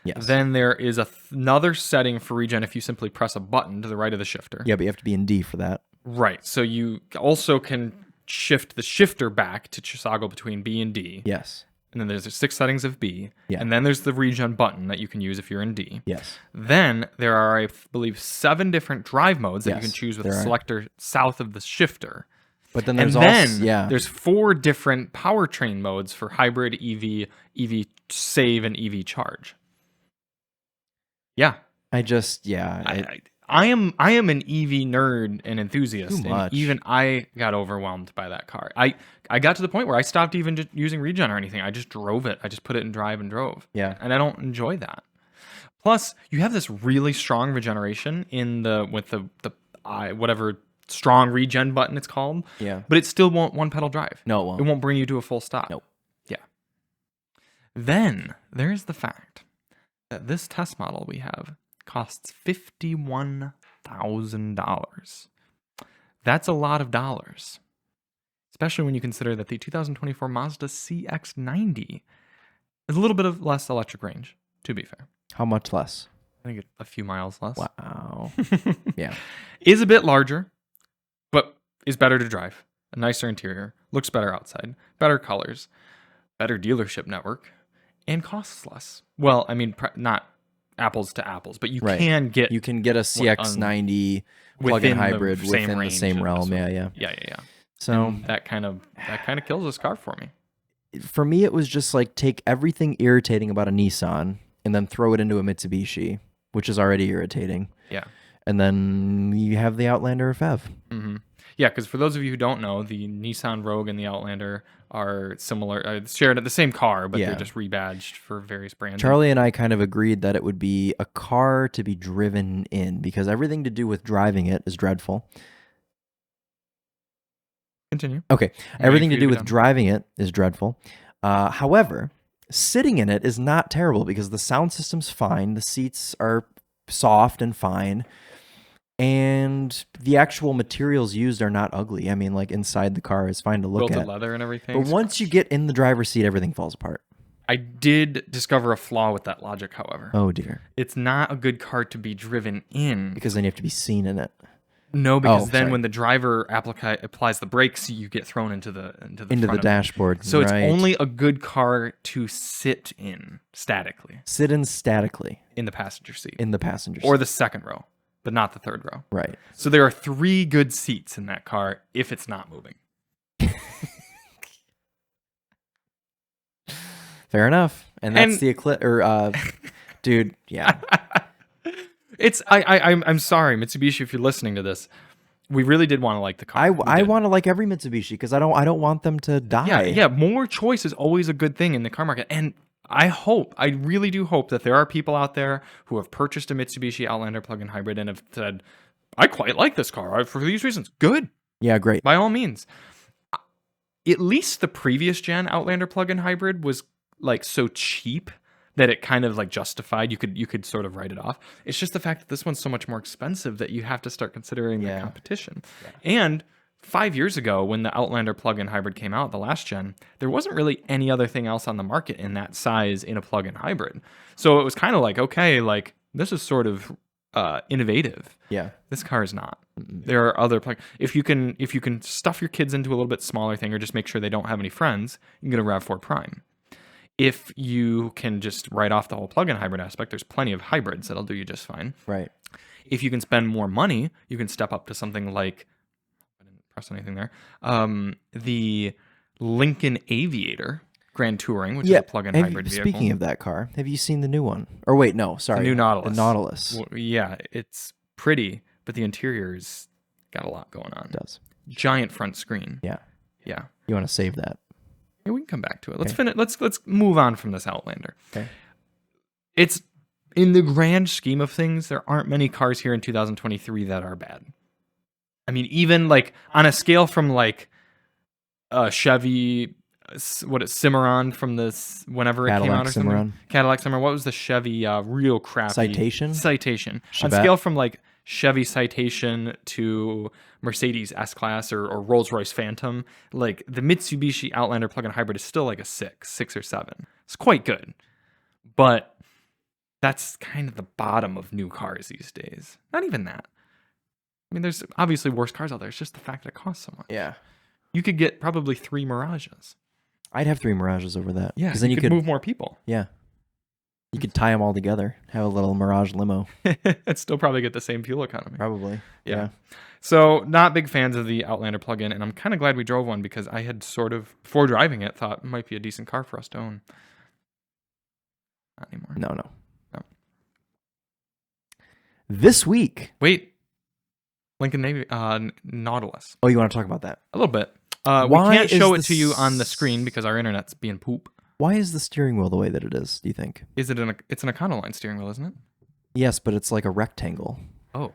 Yes.
Then there is another setting for regen if you simply press a button to the right of the shifter.
Yeah, but you have to be in D for that.
Right. So you also can shift the shifter back to toggle between B and D.
Yes.
And then there's the 6 settings of B.
Yeah.
And then there's the regen button that you can use if you're in D.
Yes.
Then there are, I believe, 7 different drive modes that you can choose with the selector south of the shifter.
But then there's
there's 4 different powertrain modes for hybrid, EV, EV save, and EV charge. Yeah.
I
am an EV nerd and enthusiast,
Too much.
and even I got overwhelmed by that car. I got to the point where I stopped even just using regen or anything. I just drove it. I just put it in drive and drove.
Yeah.
And I don't enjoy that. Plus, you have this really strong regeneration with the whatever strong regen button it's called.
Yeah.
But it still won't one pedal drive.
No, it won't.
It won't bring you to a full stop.
Nope.
Yeah. Then there's the fact that this test model we have costs $51,000. That's a lot of dollars, especially when you consider that the 2024 Mazda CX-90 is a little bit of less electric range, to be fair.
How much less?
I think a few miles less.
Wow. Yeah.
Is a bit larger, but is better to drive. A nicer interior, looks better outside, better colors, better dealership network, and costs less. Well, I mean, not apples to apples, but you can get
a CX-90 plug-in hybrid within the same realm. Yeah. So
and that kind of kills this car for me.
For me, it was just like take everything irritating about a Nissan and then throw it into a Mitsubishi, which is already irritating.
Yeah.
And then you have the Outlander FEV.
Mm-hmm. Yeah, because for those of you who don't know, the Nissan Rogue and the Outlander are similar, shared at the same car, but they're just rebadged for various brands.
Charlie and I kind of agreed that it would be a car to be driven in because everything to do with driving it is dreadful.
Continue.
Okay. Everything to do with driving it is dreadful. However, sitting in it is not terrible because the sound system's fine. The seats are soft and fine. And the actual materials used are not ugly. I mean, like inside the car is fine to look at.
Built leather and everything.
But once you get in the driver's seat, everything falls apart.
I did discover a flaw with that logic, however.
Oh, dear.
It's not a good car to be driven in.
Because then you have to be seen in it.
No, because then when the driver applies the brakes, you get thrown into the
dashboard.
So it's only a good car to sit in statically.
Sit in statically.
In the passenger seat.
In the passenger seat.
Or the second row, but not the third row.
Right.
So there are 3 good seats in that car if it's not moving.
Fair enough. And that's the dude, yeah.
I'm sorry, Mitsubishi, if you're listening to this. We really did want to like the car.
I want to like every Mitsubishi because I don't want them to die.
Yeah, more choice is always a good thing in the car market. And I really do hope that there are people out there who have purchased a Mitsubishi Outlander plug-in hybrid and have said, I quite like this car for these reasons. Good.
Yeah, great.
By all means. At least the previous gen Outlander plug-in hybrid was like so cheap that it kind of like justified, you could sort of write it off. It's just the fact that this one's so much more expensive that you have to start considering the competition. Yeah. And 5 years ago, when the Outlander plug-in hybrid came out, the last gen, there wasn't really any other thing else on the market in that size in a plug-in hybrid. So it was kind of like, okay, like this is sort of innovative.
Yeah.
This car is not. There are other if you can stuff your kids into a little bit smaller thing or just make sure they don't have any friends, you can get a RAV4 Prime. If you can just write off the whole plug-in hybrid aspect, there's plenty of hybrids that'll do you just fine.
Right.
If you can spend more money, you can step up to something like, I didn't press anything there, the Lincoln Aviator Grand Touring, which is a plug-in hybrid vehicle.
Speaking of that car, have you seen the new one? Or wait, no, sorry.
The new Nautilus.
The Nautilus.
Well, yeah, it's pretty, but the interior's got a lot going on.
It does.
Giant front screen.
Yeah.
Yeah.
You want to save that?
Yeah, we can come back to it. Let's finish. Let's move on from this Outlander.
Okay.
It's in the grand scheme of things, there aren't many cars here in 2023 that are bad. I mean, even like on a scale from like Chevy, Cimarron from this whenever it came out or something. Cadillac Cimarron. What was the Chevy real crappy?
Citation.
Chevette. On scale from like Chevy Citation to Mercedes S-Class or Rolls-Royce Phantom, like the Mitsubishi Outlander plug-in hybrid is still like a 6 or 7. It's quite good. But that's kind of the bottom of new cars these days. Not even that. I mean, there's obviously worse cars out there. It's just the fact that it costs so much.
Yeah.
You could get probably 3 Mirages.
I'd have 3 Mirages over that.
Yeah, because then you could move more people.
Yeah. You could tie them all together, have a little Mirage limo.
And still probably get the same fuel economy.
Probably.
Yeah. So not big fans of the Outlander plug-in, and I'm kind of glad we drove one because I had sort of, before driving it, thought it might be a decent car for us to own. Not anymore.
No. This week.
Wait. Lincoln Navy, Nautilus.
Oh, you want to talk about that?
A little bit. We can't show it to you on the screen because our internet's being poop.
Why is the steering wheel the way that it is, do you think?
It's an Econoline steering wheel, isn't it?
Yes, but it's like a rectangle.
Oh.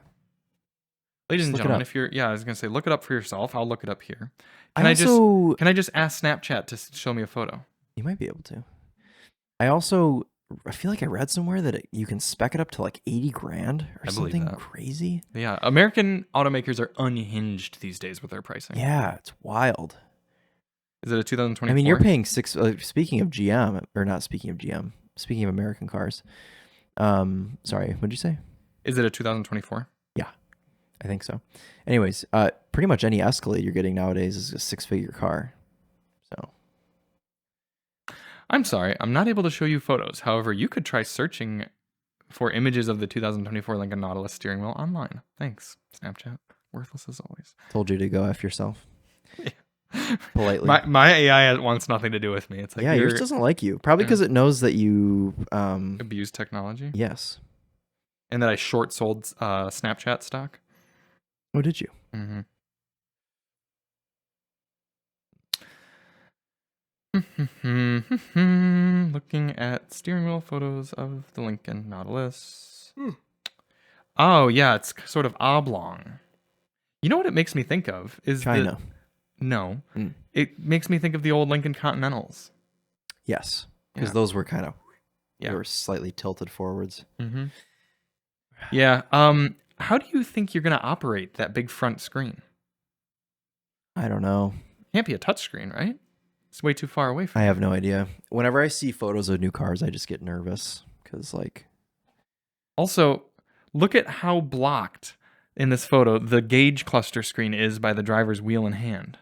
Ladies and gentlemen, if you're, I was going to say, look it up for yourself. I'll look it up here. Can I just ask Snapchat to show me a photo?
You might be able to. I feel like I read somewhere that you can spec it up to like 80 grand or something crazy.
Yeah. American automakers are unhinged these days with their pricing.
Yeah, it's wild.
Is it a 2024?
I mean, you're paying speaking of GM, or not speaking of GM, speaking of American cars. Sorry, what'd you say?
Is it a 2024?
Yeah, I think so. Anyways, pretty much any Escalade you're getting nowadays is a 6-figure car. So.
I'm sorry, I'm not able to show you photos. However, you could try searching for images of the 2024 Lincoln Nautilus steering wheel online. Thanks, Snapchat. Worthless as always.
Told you to go after yourself.
Yeah.
Politely.
My AI wants nothing to do with me. It's like,
yours doesn't like you. Probably because it knows that you
abuse technology.
Yes.
and that I short sold Snapchat stock.
Oh, did you?
Mm-hmm. Looking at steering wheel photos of the Lincoln Nautilus. Oh, yeah, it's sort of oblong. You know what it makes me think of? Is
China.
No. It makes me think of the old Lincoln Continentals.
Yes, because those were kind of...
Yeah.
They were slightly tilted forwards.
Mm-hmm. Yeah. How do you think you're going to operate that big front screen?
I don't know.
Can't be a touchscreen, right? It's way too far away from
I have no idea. Whenever I see photos of new cars, I just get nervous because, like...
Also, look at how blocked in this photo the gauge cluster screen is by the driver's wheel and hand.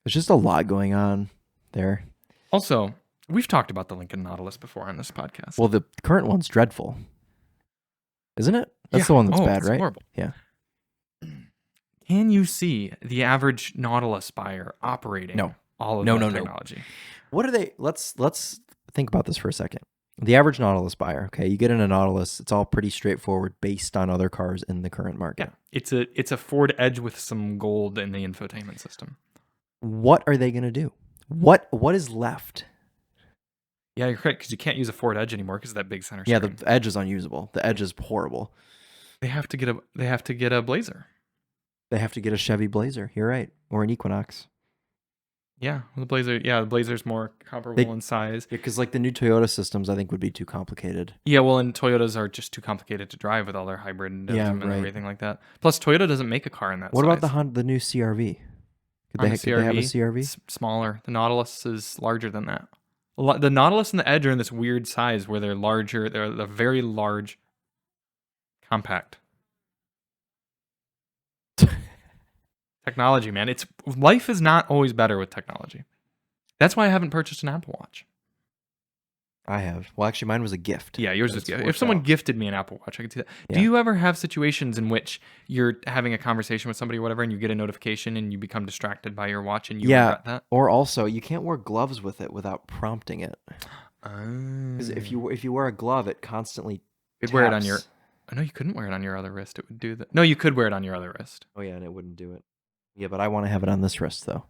There's just a lot going on there.
Also, we've talked about the Lincoln Nautilus before on this podcast.
Well, the current one's dreadful. Isn't it? That's the one that's bad, right?
Horrible.
Yeah.
Can you see the average Nautilus buyer operating all of that technology?
What are they? Let's think about this for a second. The average Nautilus buyer, okay, you get in a Nautilus, it's all pretty straightforward based on other cars in the current market.
Yeah, it's a Ford Edge with some gold in the infotainment system.
What are they going to do? What is left?
Yeah, you're correct, because you can't use a Ford Edge anymore because of that big center screen.
Yeah, the Edge is unusable. The Edge is horrible.
They have to get a Blazer.
They have to get a Chevy Blazer. You're right, or an Equinox.
Yeah, the Blazer. Yeah, the Blazer's more comparable in size.
Because like the new Toyota systems, I think would be too complicated.
Yeah, well, and Toyotas are just too complicated to drive with all their hybrid and everything like that. Plus, Toyota doesn't make a car in that size.
What about the new CR-V? Could they have a CR-V?
It's smaller. The Nautilus is larger than that. The Nautilus and the Edge are in this weird size where they're larger. They're very large, compact. Technology, man. Life is not always better with technology. That's why I haven't purchased an Apple Watch.
I have. Well, actually, mine was a gift.
Yeah, yours is gift. If someone gifted me an Apple Watch, I could see that.
Yeah.
Do you ever have situations in which you're having a conversation with somebody or whatever, and you get a notification and you become distracted by your watch and you regret that?
Or also, you can't wear gloves with it without prompting it. Because if you wear a glove, it constantly
You'd wear it on your... Oh, no, you couldn't wear it on your other wrist. It would do that. No, you could wear it on your other wrist.
Oh, yeah, and it wouldn't do it. Yeah, but I want to have it on this wrist, though.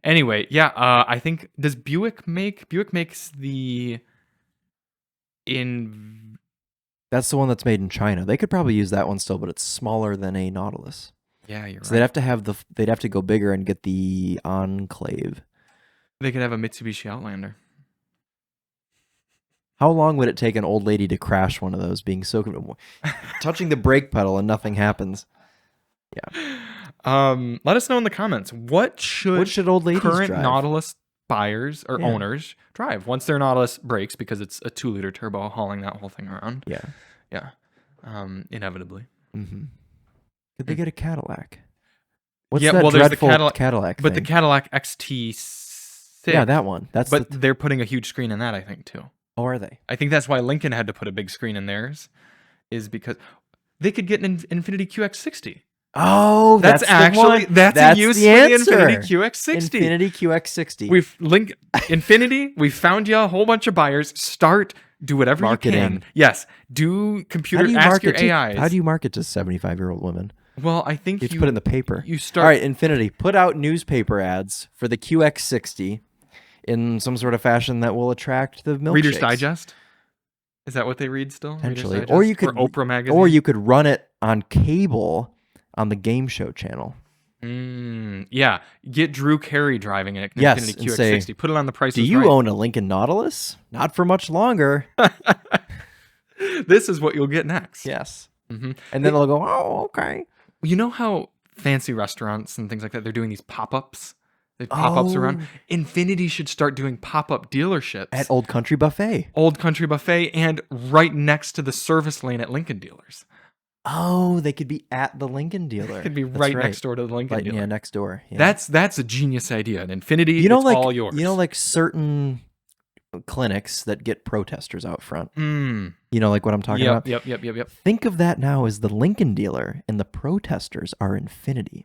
Anyway, yeah, I think... Does Buick makes the...
That's the one that's made in China. They could probably use that one still, but it's smaller than a Nautilus.
Yeah, you're right.
So they'd have to go bigger and get the Enclave.
They could have a Mitsubishi Outlander.
How long would it take an old lady to crash one of those, being so touching the brake pedal and nothing happens? Yeah.
Let us know in the comments. What should
old ladies
current
drive?
Nautilus buyers or owners drive once their Nautilus breaks, because it's a 2-liter turbo hauling that whole thing around? Yeah. Inevitably.
Mm-hmm. Could they get a Cadillac? What's
that
dreadful
there's the
Cadillac
but
thing?
the Cadillac XT6.
Yeah, that one.
They're putting a huge screen in that, I think, too.
Oh, are they?
I think that's why Lincoln had to put a big screen in theirs, is because they could get an Infiniti QX60.
Oh, that's
a use
the answer.
For the Infiniti QX60.
Infiniti QX60.
We found you a whole bunch of buyers. Do whatever
Marketing.
you can. Yes, ask your AIs.
How do you market to 75-year-old women?
Well, I think
you have to put it in the paper.
All
right, Infiniti, put out newspaper ads for the QX60 in some sort of fashion that will attract the milkshakes.
Reader's Digest? Is that what they read still?
Potentially. Or
Oprah magazine.
Or you could run it on cable on the game show channel.
Yeah. Get Drew Carey driving an
Infiniti
QX60.
Say,
put it on the Price
Do you own a Lincoln Nautilus? Not for much longer.
This is what you'll get next.
Yes.
Mm-hmm.
And then they'll go, oh, okay.
You know how fancy restaurants and things like that, they're doing these pop-ups? They have pop-ups around. Infiniti should start doing pop-up dealerships.
At Old Country Buffet.
Old Country Buffet, and right next to the service lane at Lincoln dealers.
Oh, they could be at the Lincoln dealer.
They could be right next door to the Lincoln dealer.
Yeah, next door. Yeah.
That's a genius idea. An Infiniti, it's all yours.
You know, like certain clinics that get protesters out front. You know, like what I'm talking about?
Yep.
Think of that now as the Lincoln dealer, and the protesters are Infiniti.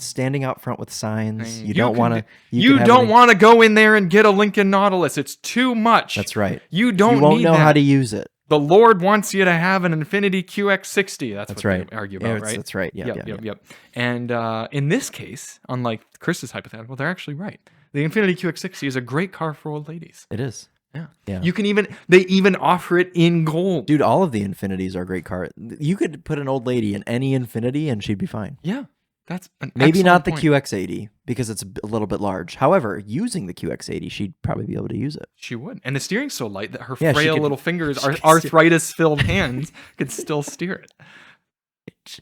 Standing out front with signs. You don't want
to go in there and get a Lincoln Nautilus. It's too much.
That's right.
You won't
know how to use it.
The Lord wants you to have an Infiniti QX60. That's what
right.
they argue about, right?
That's right. Yep.
And in this case, unlike Chris's hypothetical, they're actually right. The Infiniti QX60 is a great car for old ladies.
It is.
Yeah. They even offer it in gold.
Dude, all of the Infinitis are great cars. You could put an old lady in any Infiniti and she'd be fine.
Yeah. That's
maybe not the
point.
QX80 because it's a little bit large. However, using the QX80, she'd probably be able to use it.
She would. And the steering's so light that her frail little fingers, arthritis-filled hands, could still steer it.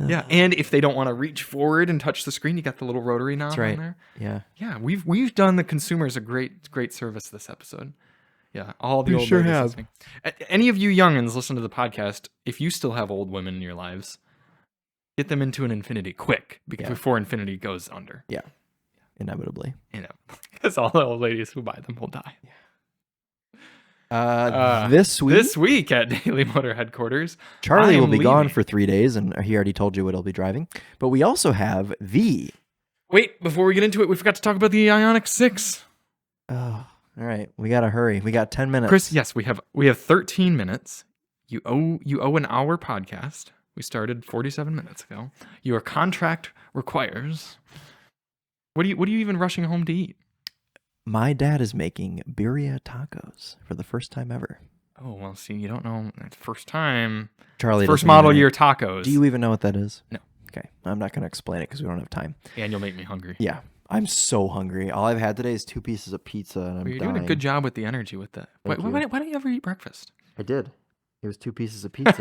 Yeah, and if they don't want to reach forward and touch the screen, you got the little rotary knob on there. Yeah. We've done the consumers a great service this episode. Yeah, all the old
sure
ladies
have.
listening. Any of you youngins listen to the podcast, if you still have old women in your lives, get them into an Infiniti quick before Infiniti goes under.
Yeah, inevitably.
Because all the old ladies who buy them will die.
This
week at Daily Motor headquarters,
Charlie will be gone for 3 days, and he already told you what he'll be driving. But we also have
Wait, before we get into it, we forgot to talk about the Ioniq 6.
Oh, all right. We gotta hurry. We got 10 minutes.
Chris, yes, we have 13 minutes. You owe an hour podcast. We started 47 minutes ago. Your contract requires. What are you even rushing home to eat?
My dad is making birria tacos for the first time ever.
Oh, well, see, you don't know. It's first time.
Charlie,
first model year tacos.
Do you even know what that is?
No.
Okay. I'm not going to explain it because we don't have time.
And you'll make me hungry.
Yeah. I'm so hungry. All I've had today is 2 pieces of pizza, and I'm
You're
dying.
doing a good job with the energy with that. Why don't you ever eat breakfast?
I did. It was 2 pieces of pizza.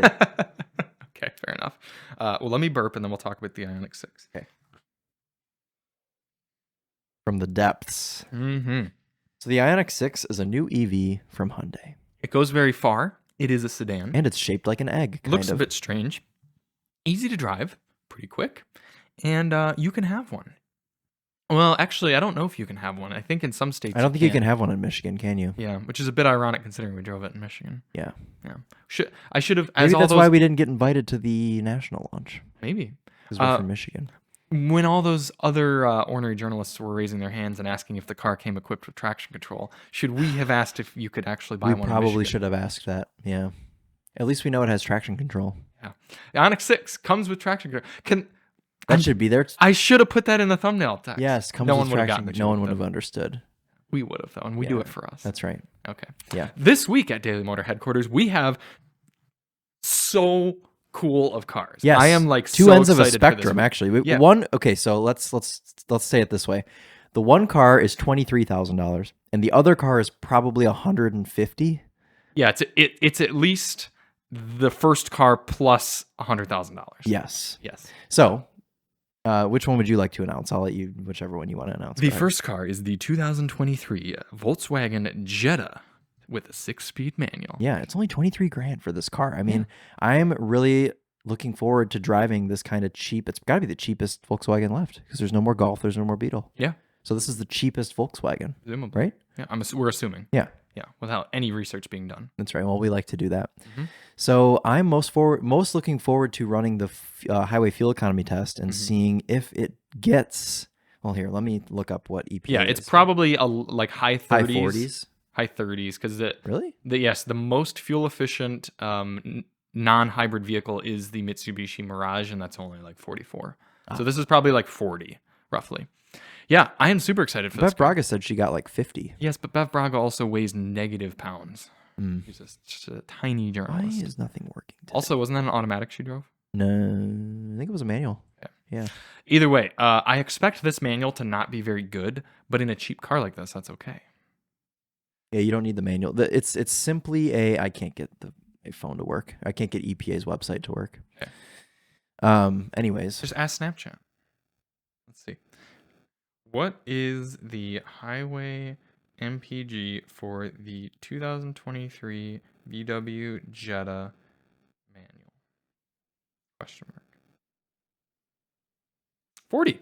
Okay, fair enough. Well, let me burp, and then we'll talk about the Ioniq 6.
Okay. From the depths.
Mm-hmm.
So the Ioniq 6 is a new EV from Hyundai.
It goes very far. It is a sedan.
And it's shaped like an egg,
Looks a bit strange. Easy to drive, pretty quick, and you can have one. Well, actually, I don't know if you can have one. I think in some states
I don't think you can have one in Michigan, can you?
Yeah, which is a bit ironic considering we drove it in Michigan.
Yeah.
I should have.
Maybe that's why we didn't get invited to the national launch.
Maybe.
Because we're from Michigan.
When all those other ornery journalists were raising their hands and asking if the car came equipped with traction control, should we have asked if you could actually buy one? We
probably should have asked that. Yeah. At least we know it has traction control.
Yeah. The Ioniq 6 comes with traction control.
That should be there.
I should have put that in the thumbnail text.
Yes, comes with traction. No one would have understood.
We would have, though, and we do it for us.
That's right.
Okay.
Yeah.
This week at Daily Motor headquarters, we have so cool of cars.
Yes.
I am like
two
so
ends of a
excited for this
spectrum,
week.
actually.
Yeah.
One. Okay, so let's say it this way: the one car is $23,000, and the other car is probably $150,000.
Yeah, it's at least the first car plus $100,000.
Yes.
Yes.
So, which one would you like to announce? I'll let you, whichever one you want to announce.
The first car is the 2023 Volkswagen Jetta with a 6-speed manual.
Yeah, it's only $23,000 for this car. I mean, I'm really looking forward to driving this kind of cheap. It's got to be the cheapest Volkswagen left because there's no more Golf, there's no more Beetle.
Yeah.
So this is the cheapest Volkswagen,
presumably.
right?
Yeah, we're assuming.
Yeah.
Yeah, without any research being done.
That's right. Well, we like to do that. Mm-hmm. So I'm most looking forward to running the highway fuel economy test and seeing if it gets. Well, here, let me look up what EPA.
Yeah, it's probably like high 30s. High 30s, because
really?
The most fuel efficient non-hybrid vehicle is the Mitsubishi Mirage, and that's only like 44. So this is probably like 40, roughly. Yeah, I am super excited for this.
Bev Braga said she got like 50.
Yes, but Bev Braga also weighs negative pounds. She's just a tiny journalist.
Why is nothing working today?
Also, wasn't that an automatic she drove?
No, I think it was a manual. Yeah.
Either way, I expect this manual to not be very good, but in a cheap car like this, that's okay.
Yeah, you don't need the manual. It's simply I can't get a phone to work. I can't get EPA's website to work.
Okay.
Anyways.
Just ask Snapchat. Let's see. What is the highway MPG for the 2023 VW Jetta manual? Question mark. 40.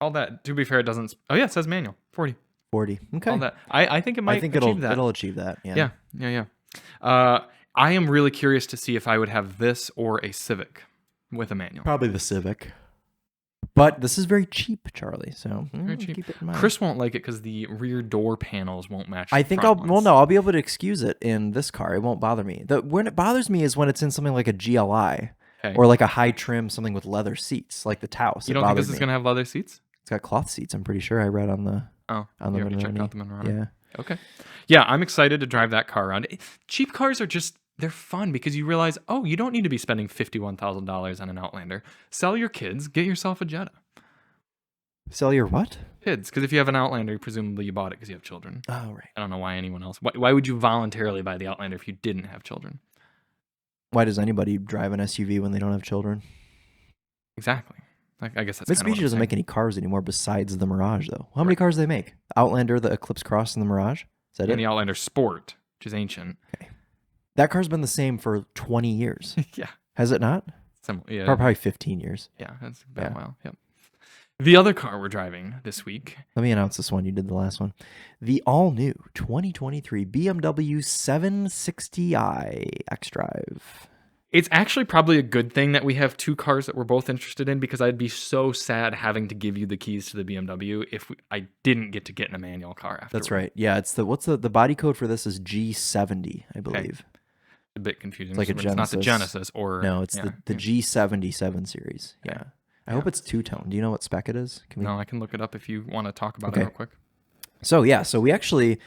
All that. To be fair, it doesn't. Oh yeah, it says manual. 40.
40. Okay.
All that. I think it might achieve that.
It'll achieve that. Yeah.
Yeah. I am really curious to see if I would have this or a Civic with a manual.
Probably the Civic. But this is very cheap, Charlie. So
Very cheap.
keep it in mind.
Chris won't like it because the rear door panels won't match.
I think I'll be able to excuse it in this car. It won't bother me. When it bothers me is when it's in something like a GLI or like a high trim, something with leather seats, like the Taos.
You don't think this is going to have leather seats?
It's got cloth seats. I'm pretty sure I read on the
checked out the Monroney.
Yeah.
Okay. Yeah, I'm excited to drive that car around. Cheap cars are they're fun because you realize, you don't need to be spending $51,000 on an Outlander. Sell your kids, get yourself a Jetta.
Sell your what?
Kids, because if you have an Outlander, presumably you bought it because you have children.
Oh, right.
I don't know why anyone else. Why would you voluntarily buy the Outlander if you didn't have children?
Why does anybody drive an SUV when they don't have children?
Exactly. I guess that's
Mitsubishi doesn't make any cars anymore besides the Mirage, though. How many cars do they make? Outlander, the Eclipse Cross, and the Mirage? Is that it?
And the Outlander Sport, which is ancient.
Okay. That car's been the same for 20 years.
Yeah.
Has it not?
Yeah.
Probably 15 years.
Yeah, that's been a while. Yep. The other car we're driving this week.
Let me announce this one. You did the last one. The all-new 2023 BMW 760i xDrive.
It's actually probably a good thing that we have two cars that we're both interested in, because I'd be so sad having to give you the keys to the BMW if I didn't get to get in a manual car after.
That's right. Yeah, it's the body code for this is G70, I believe.
Okay. A bit confusing.
It's like a Genesis.
It's not the Genesis
No, it's the G77 series. Yeah. I hope it's two-tone. Do you know what spec it is?
No, I can look it up if you want to talk about it real quick.
So we actually,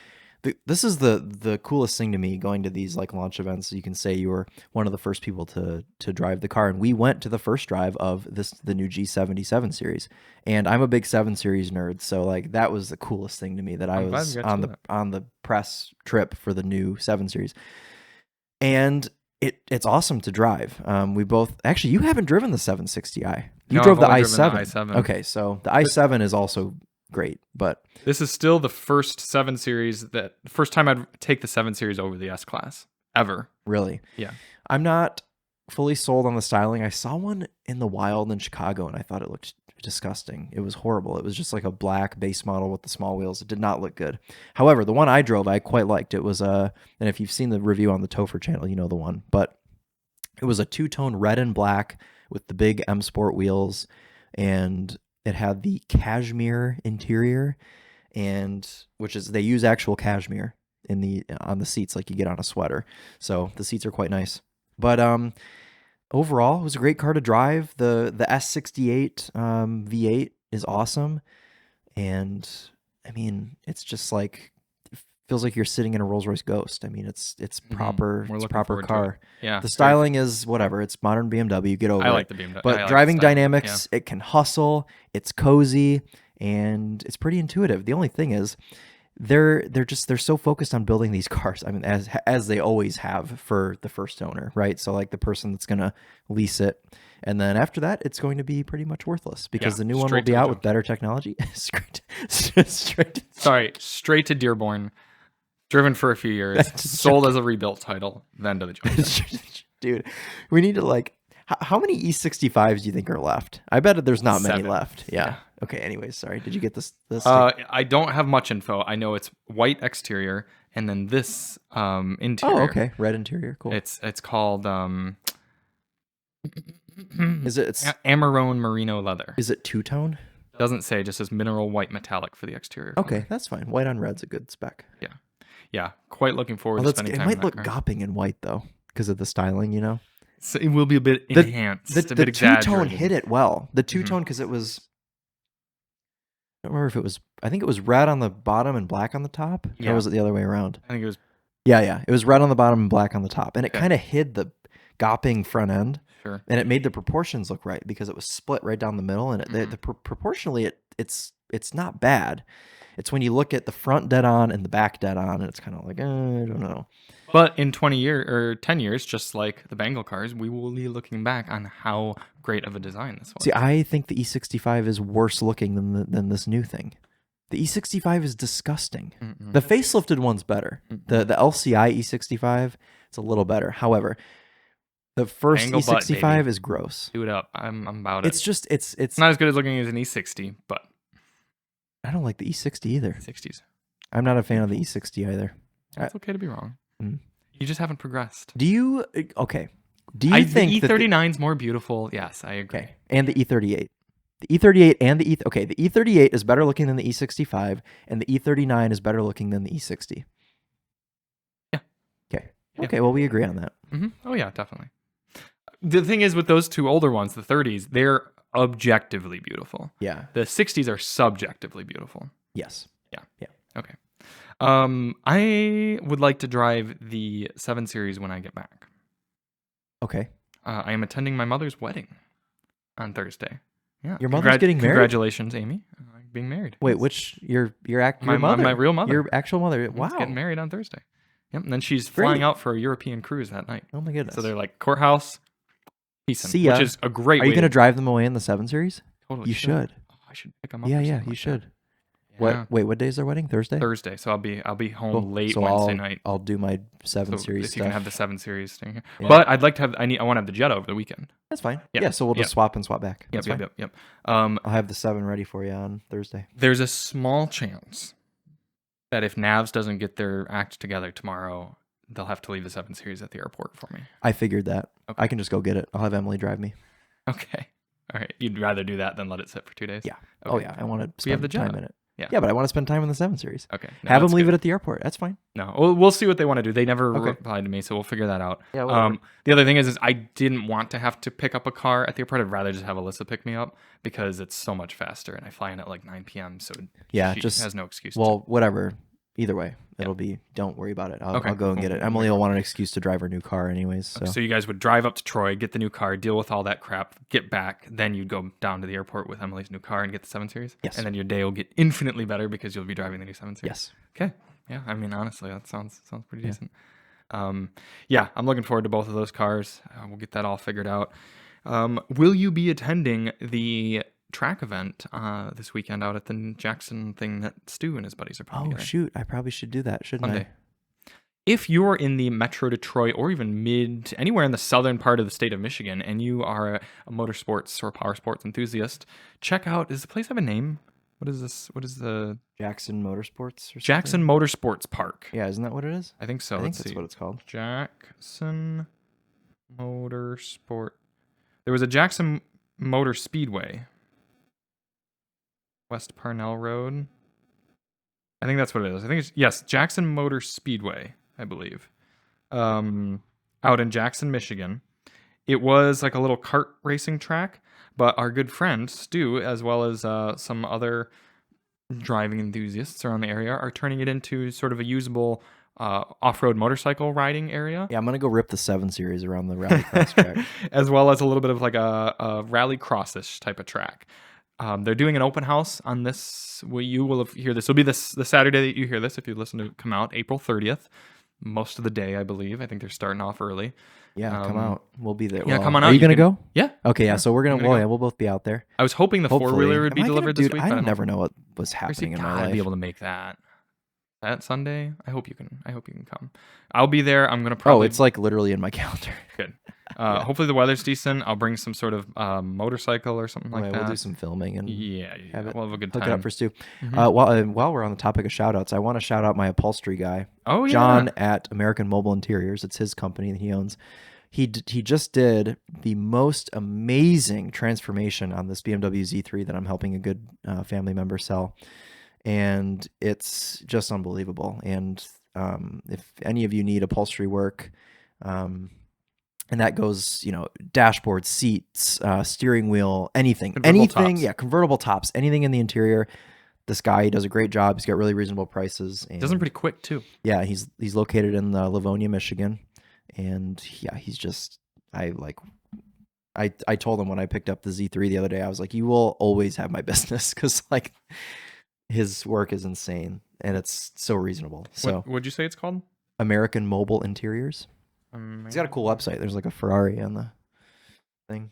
this is the coolest thing to me, going to these like launch events. You can say you were one of the first people to drive the car, and we went to the first drive of the new G77 series. And I'm a big 7 Series nerd, so like that was the coolest thing to me, that I was on the press trip for the new 7 Series. And it's awesome to drive. We both actually, you haven't driven the 760i. You drove the i7. Okay, so the i7 is also great, but
this is still the first 7 Series first time I'd take the 7 Series over the S Class ever.
Really?
Yeah.
I'm not fully sold on the styling. I saw one in the wild in Chicago, and I thought it looked disgusting. It was horrible. It was just like a black base model with the small wheels. It did not look good. However, the one I drove, I quite liked. It was and if you've seen the review on the Topher channel, you know the one, but it was a two-tone red and black with the big M Sport wheels, and it had the cashmere interior, and they use actual cashmere on the seats like you get on a sweater. So the seats are quite nice. But overall, it was a great car to drive. The S68 V8 is awesome, and I mean, it's just like, feels like you're sitting in a Rolls-Royce Ghost. I mean, it's proper. It's a proper car.
Yeah.
The styling is whatever. It's modern BMW. Get over it.
I like the BMW.
But driving dynamics, it can hustle. It's cozy, and it's pretty intuitive. The only thing is, they're so focused on building these cars. I mean, as they always have for the first owner, right? So like the person that's gonna lease it, and then after that, it's going to be pretty much worthless, because the new one will be out with better technology.
Straight to Dearborn. Driven for a few years, sold as a rebuilt title, then to the joint.
Dude, we need to how many E65s do you think are left? I bet there's not 7. Many left. Yeah. Okay, anyways, sorry. Did you get this?
I don't have much info. I know it's white exterior, and then this interior.
Oh, okay. Red interior. Cool.
It's called
is it
Amarone merino leather.
Is it two-tone?
Doesn't say, just says mineral white metallic for the exterior.
Okay, that's fine. White on red's a good spec.
Yeah, quite looking forward to spending time.
It might look gopping in white though, because of the styling, you know.
So it will be a bit enhanced.
The two-tone hit it well. The two-tone, because it was, I don't remember if it was, I think it was red on the bottom and black on the top. Yeah. Or was it the other way around?
I think it was.
Yeah. It was red on the bottom and black on the top, and it kind of hid the gopping front end.
Sure.
And it made the proportions look right, because it was split right down the middle, and proportionally it's not bad. It's when you look at the front dead on and the back dead on, and it's kind of like, I don't know.
But in 20 years or 10 years, just like the Bengal cars, we will be looking back on how great of a design this was.
See, I think the E65 is worse looking than this new thing. The E65 is disgusting. Mm-mm. The facelifted one's better. Mm-mm. The LCI E65, it's a little better. However, the first Bengal E65 is gross.
Do it up. I'm about it.
It's just it's
not as good as looking as an E60, but
I don't like the E60 either.
60s.
I'm not a fan of the E60 either.
It's okay to be wrong. Mm. You just haven't progressed.
Do you think
the E39's more beautiful? Yes, I agree.
Okay. And the E38. The E38 and the the E38 is better looking than the E65, and the E39 is better looking than the E60.
Yeah.
Okay. Okay, well, we agree on that.
Oh, yeah, definitely. The thing is with those two older ones, the 30s, they're objectively beautiful.
Yeah.
The 60s are subjectively beautiful.
Yes.
Yeah. Okay. I would like to drive the 7 Series when I get back.
Okay.
I am attending my mother's wedding on Thursday. Yeah.
Your mother's getting married?
Congratulations, Amy. Being married.
Wait, which your
mother?
My
real mother.
Your actual mother. Wow.
Getting married on Thursday. Yep. And then she's flying out for a European cruise that night.
Oh my goodness.
So they're like courthouse, peace,
see ya.
Which is a great.
Are you going to drive them away in the 7 Series?
Totally.
You should.
Oh, I should pick them up.
Yeah, you should. What? Wait, what day is their wedding? Thursday.
Thursday. So I'll be home late Wednesday night.
I'll do my 7 Series
if
stuff.
you can have the 7 Series thing here.
Yeah.
But I'd like to have. I want to have the Jetta over the weekend.
That's fine. Yeah. So we'll just swap and swap back.
Yep.
I'll have the 7 ready for you on Thursday.
There's a small chance that if Navs doesn't get their act together tomorrow, they'll have to leave the 7 Series at the airport for me.
I figured that.
Okay.
I can just go get it. I'll have Emily drive me.
Okay. All right. You'd rather do that than let it sit for 2 days?
Yeah.
Okay.
Oh yeah. I want to spend time in it. Yeah, but I want to spend time in the 7 Series.
Okay.
No, have them leave it at the airport. That's fine.
No, we'll see what they want to do. They never replied to me, so we'll figure that out.
Yeah.
The other thing is I didn't want to have to pick up a car at the airport. I'd rather just have Alyssa pick me up because it's so much faster, and I fly in at like 9 p.m. So she has no excuse.
Well, whatever. Either way, it'll be. Don't worry about it. I'll go and get it. Emily will want an excuse to drive her new car, anyways. So.
So you guys would drive up to Troy, get the new car, deal with all that crap, get back, then you'd go down to the airport with Emily's new car and get the 7 Series.
Yes.
And then your day will get infinitely better because you'll be driving the new 7 Series.
Yes.
Okay. Yeah. I mean, honestly, that sounds pretty decent. Yeah, I'm looking forward to both of those cars. We'll get that all figured out. Will you be attending the track event this weekend out at the Jackson thing that Stu and his buddies are putting together?
Shoot, I probably should do that, shouldn't
Monday.
I?
If you're in the Metro Detroit or even anywhere in the southern part of the state of Michigan, and you are a motorsports or power sports enthusiast, check out. Does the place have a name? What is this? What is the
Jackson Motorsports? Or something?
Jackson Motorsports Park?
Yeah, isn't that what it is?
I think so.
I think that's what it's called.
Jackson Motorsport. There was a Jackson Motor Speedway. West Parnell Road. I think that's what it is. I think it's Jackson Motor Speedway, I believe. Out in Jackson, Michigan. It was like a little kart racing track, but our good friend Stu, as well as some other driving enthusiasts around the area, are turning it into sort of a usable off-road motorcycle riding area.
Yeah, I'm gonna go rip the 7 Series around the rallycross track,
as well as a little bit of like a rally cross-ish type of track. They're doing an open house on this. You will hear this. It'll be the Saturday that you hear this if you listen to it come out, April 30th. Most of the day, I believe. I think they're starting off early.
Yeah, come out. We'll be there.
Yeah, come on out.
Are you gonna go?
Yeah.
Okay, yeah. So we're gonna. Well, yeah, we'll both be out there.
I was hoping the 4-wheeler would be delivered this week.
I never know what was happening in my life.
I'd be able to make that Sunday. I hope you can come. I'll be there. I'm gonna probably.
Oh, it's like literally in my calendar.
Good. Hopefully the weather's decent. I'll bring some sort of motorcycle or something like that.
We'll do some filming and
we'll have a good time.
Hook it up for Stu. While we're on the topic of shout outs, I want to shout out my upholstery guy.
Oh yeah,
John at American Mobile Interiors. It's his company that he owns. He just did the most amazing transformation on this BMW Z3 that I'm helping a good family member sell, and it's just unbelievable. And if any of you need upholstery work, and that goes, dashboard, seats, steering wheel, anything,
tops.
Yeah, convertible tops, anything in the interior. This guy, he does a great job. He's got really reasonable prices. And
does them pretty quick too.
Yeah, he's located in Livonia, Michigan, and yeah, he's just I told him when I picked up the Z3 the other day, I was like, you will always have my business because like his work is insane and it's so reasonable. So
what'd you say it's called?
American Mobile Interiors. He's got a cool website. There's like a Ferrari on the thing.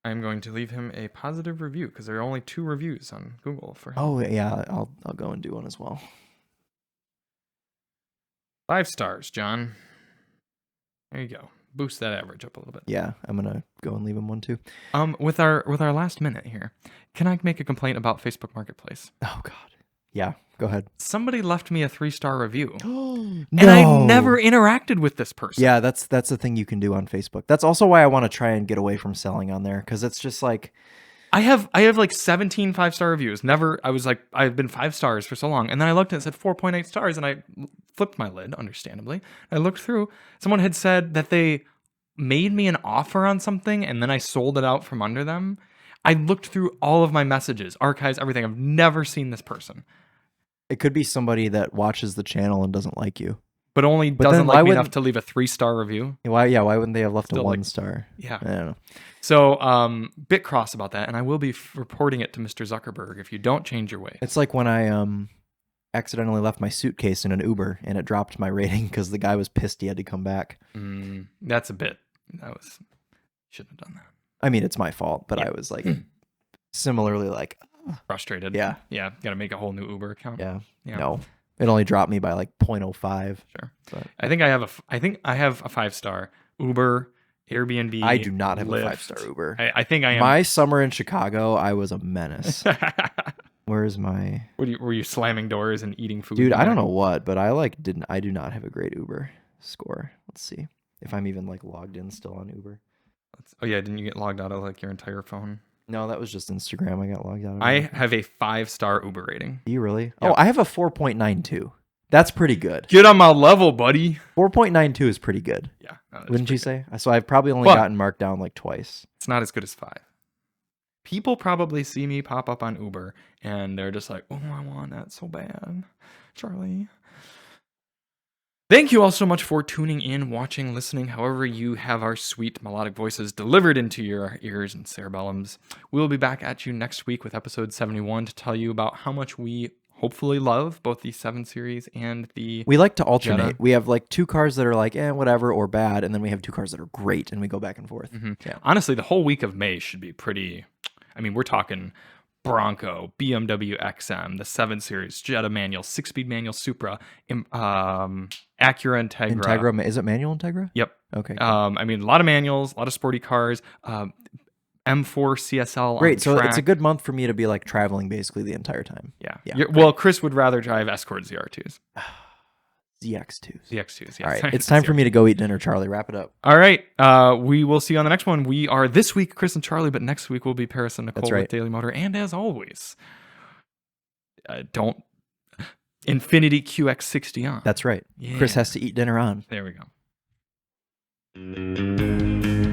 I'm going to leave him a positive review because there are only 2 reviews on Google for him.
Oh yeah, I'll go and do one as well.
5 stars, John. There you go. Boost that average up a little bit.
Yeah, I'm gonna go and leave him one too.
With our last minute here, can I make a complaint about Facebook Marketplace?
Oh God. Yeah, go ahead.
Somebody left me a 3-star review.
No.
And I never interacted with this person.
Yeah, that's the thing you can do on Facebook. That's also why I want to try and get away from selling on there, because it's just like
I have like 17 5-star reviews. I was like, I've been 5 stars for so long. And then I looked and it said 4.8 stars and I flipped my lid, understandably. I looked through. Someone had said that they made me an offer on something and then I sold it out from under them. I looked through all of my messages, archives, everything. I've never seen this person.
It could be somebody that watches the channel and doesn't like you.
But only doesn't like me enough to leave a 3-star review.
Why wouldn't they have left a 1 star?
Yeah.
I don't know.
So, bit cross about that, and I will be reporting it to Mr. Zuckerberg if you don't change your ways.
It's like when I accidentally left my suitcase in an Uber and it dropped my rating because the guy was pissed he had to come back.
That's a bit. Shouldn't have done that.
I mean, it's my fault, but I was like similarly like
frustrated.
Yeah.
Yeah. Got to make a whole new Uber account.
Yeah. No, it only dropped me by like 0.05.
Sure. But I think I have a 5-star Uber, Airbnb.
I do not have
Lyft.
a 5-star Uber.
I think I am.
My summer in Chicago, I was a menace. Where's my?
Were you slamming doors and eating food?
Dude, I don't know what, but I do not have a great Uber score. Let's see if I'm even like logged in still on Uber.
Oh yeah, didn't you get logged out of like your entire phone?
No, that was just Instagram. I got logged out of.
I have a 5-star Uber rating.
Do you really?
Yep.
Oh, I have a 4.92. That's pretty good.
Get on my level, buddy.
4.92 is pretty good.
Yeah.
Wouldn't you say? So I've probably only gotten marked down like twice.
It's not as good as 5. People probably see me pop up on Uber and they're just like, oh, I want that so bad. Charlie. Thank you all so much for tuning in, watching, listening, however you have our sweet melodic voices delivered into your ears and cerebellums. We'll be back at you next week with episode 71 to tell you about how much we hopefully love both the 7 Series and the
We like to alternate.
Jetta.
We have like 2 cars that are like, whatever, or bad, and then we have 2 cars that are great, and we go back and forth.
Yeah. Honestly, the whole week of May should be pretty... I mean, we're talking Bronco, BMW XM, the 7 Series, Jetta manual, 6-speed manual Supra, Acura Integra.
Integra, is it manual Integra?
Yep.
Okay. Cool.
I mean, a lot of manuals, a lot of sporty cars, M4 CSL.
Great. So
track.
it's a good month for me to be like traveling basically the entire time.
Yeah. Well, Chris would rather drive Escort ZR2s.
ZX2s.
Yeah.
All right. It's time for me to go eat dinner, Charlie. Wrap it up.
All right. We will see you on the next one. We are this week, Chris and Charlie, but next week will be Paris and Nicole
That's right.
with Daily Motor. And as always, don't Infinity QX60 on.
That's right.
Yeah.
Chris has to eat dinner on.
There we go.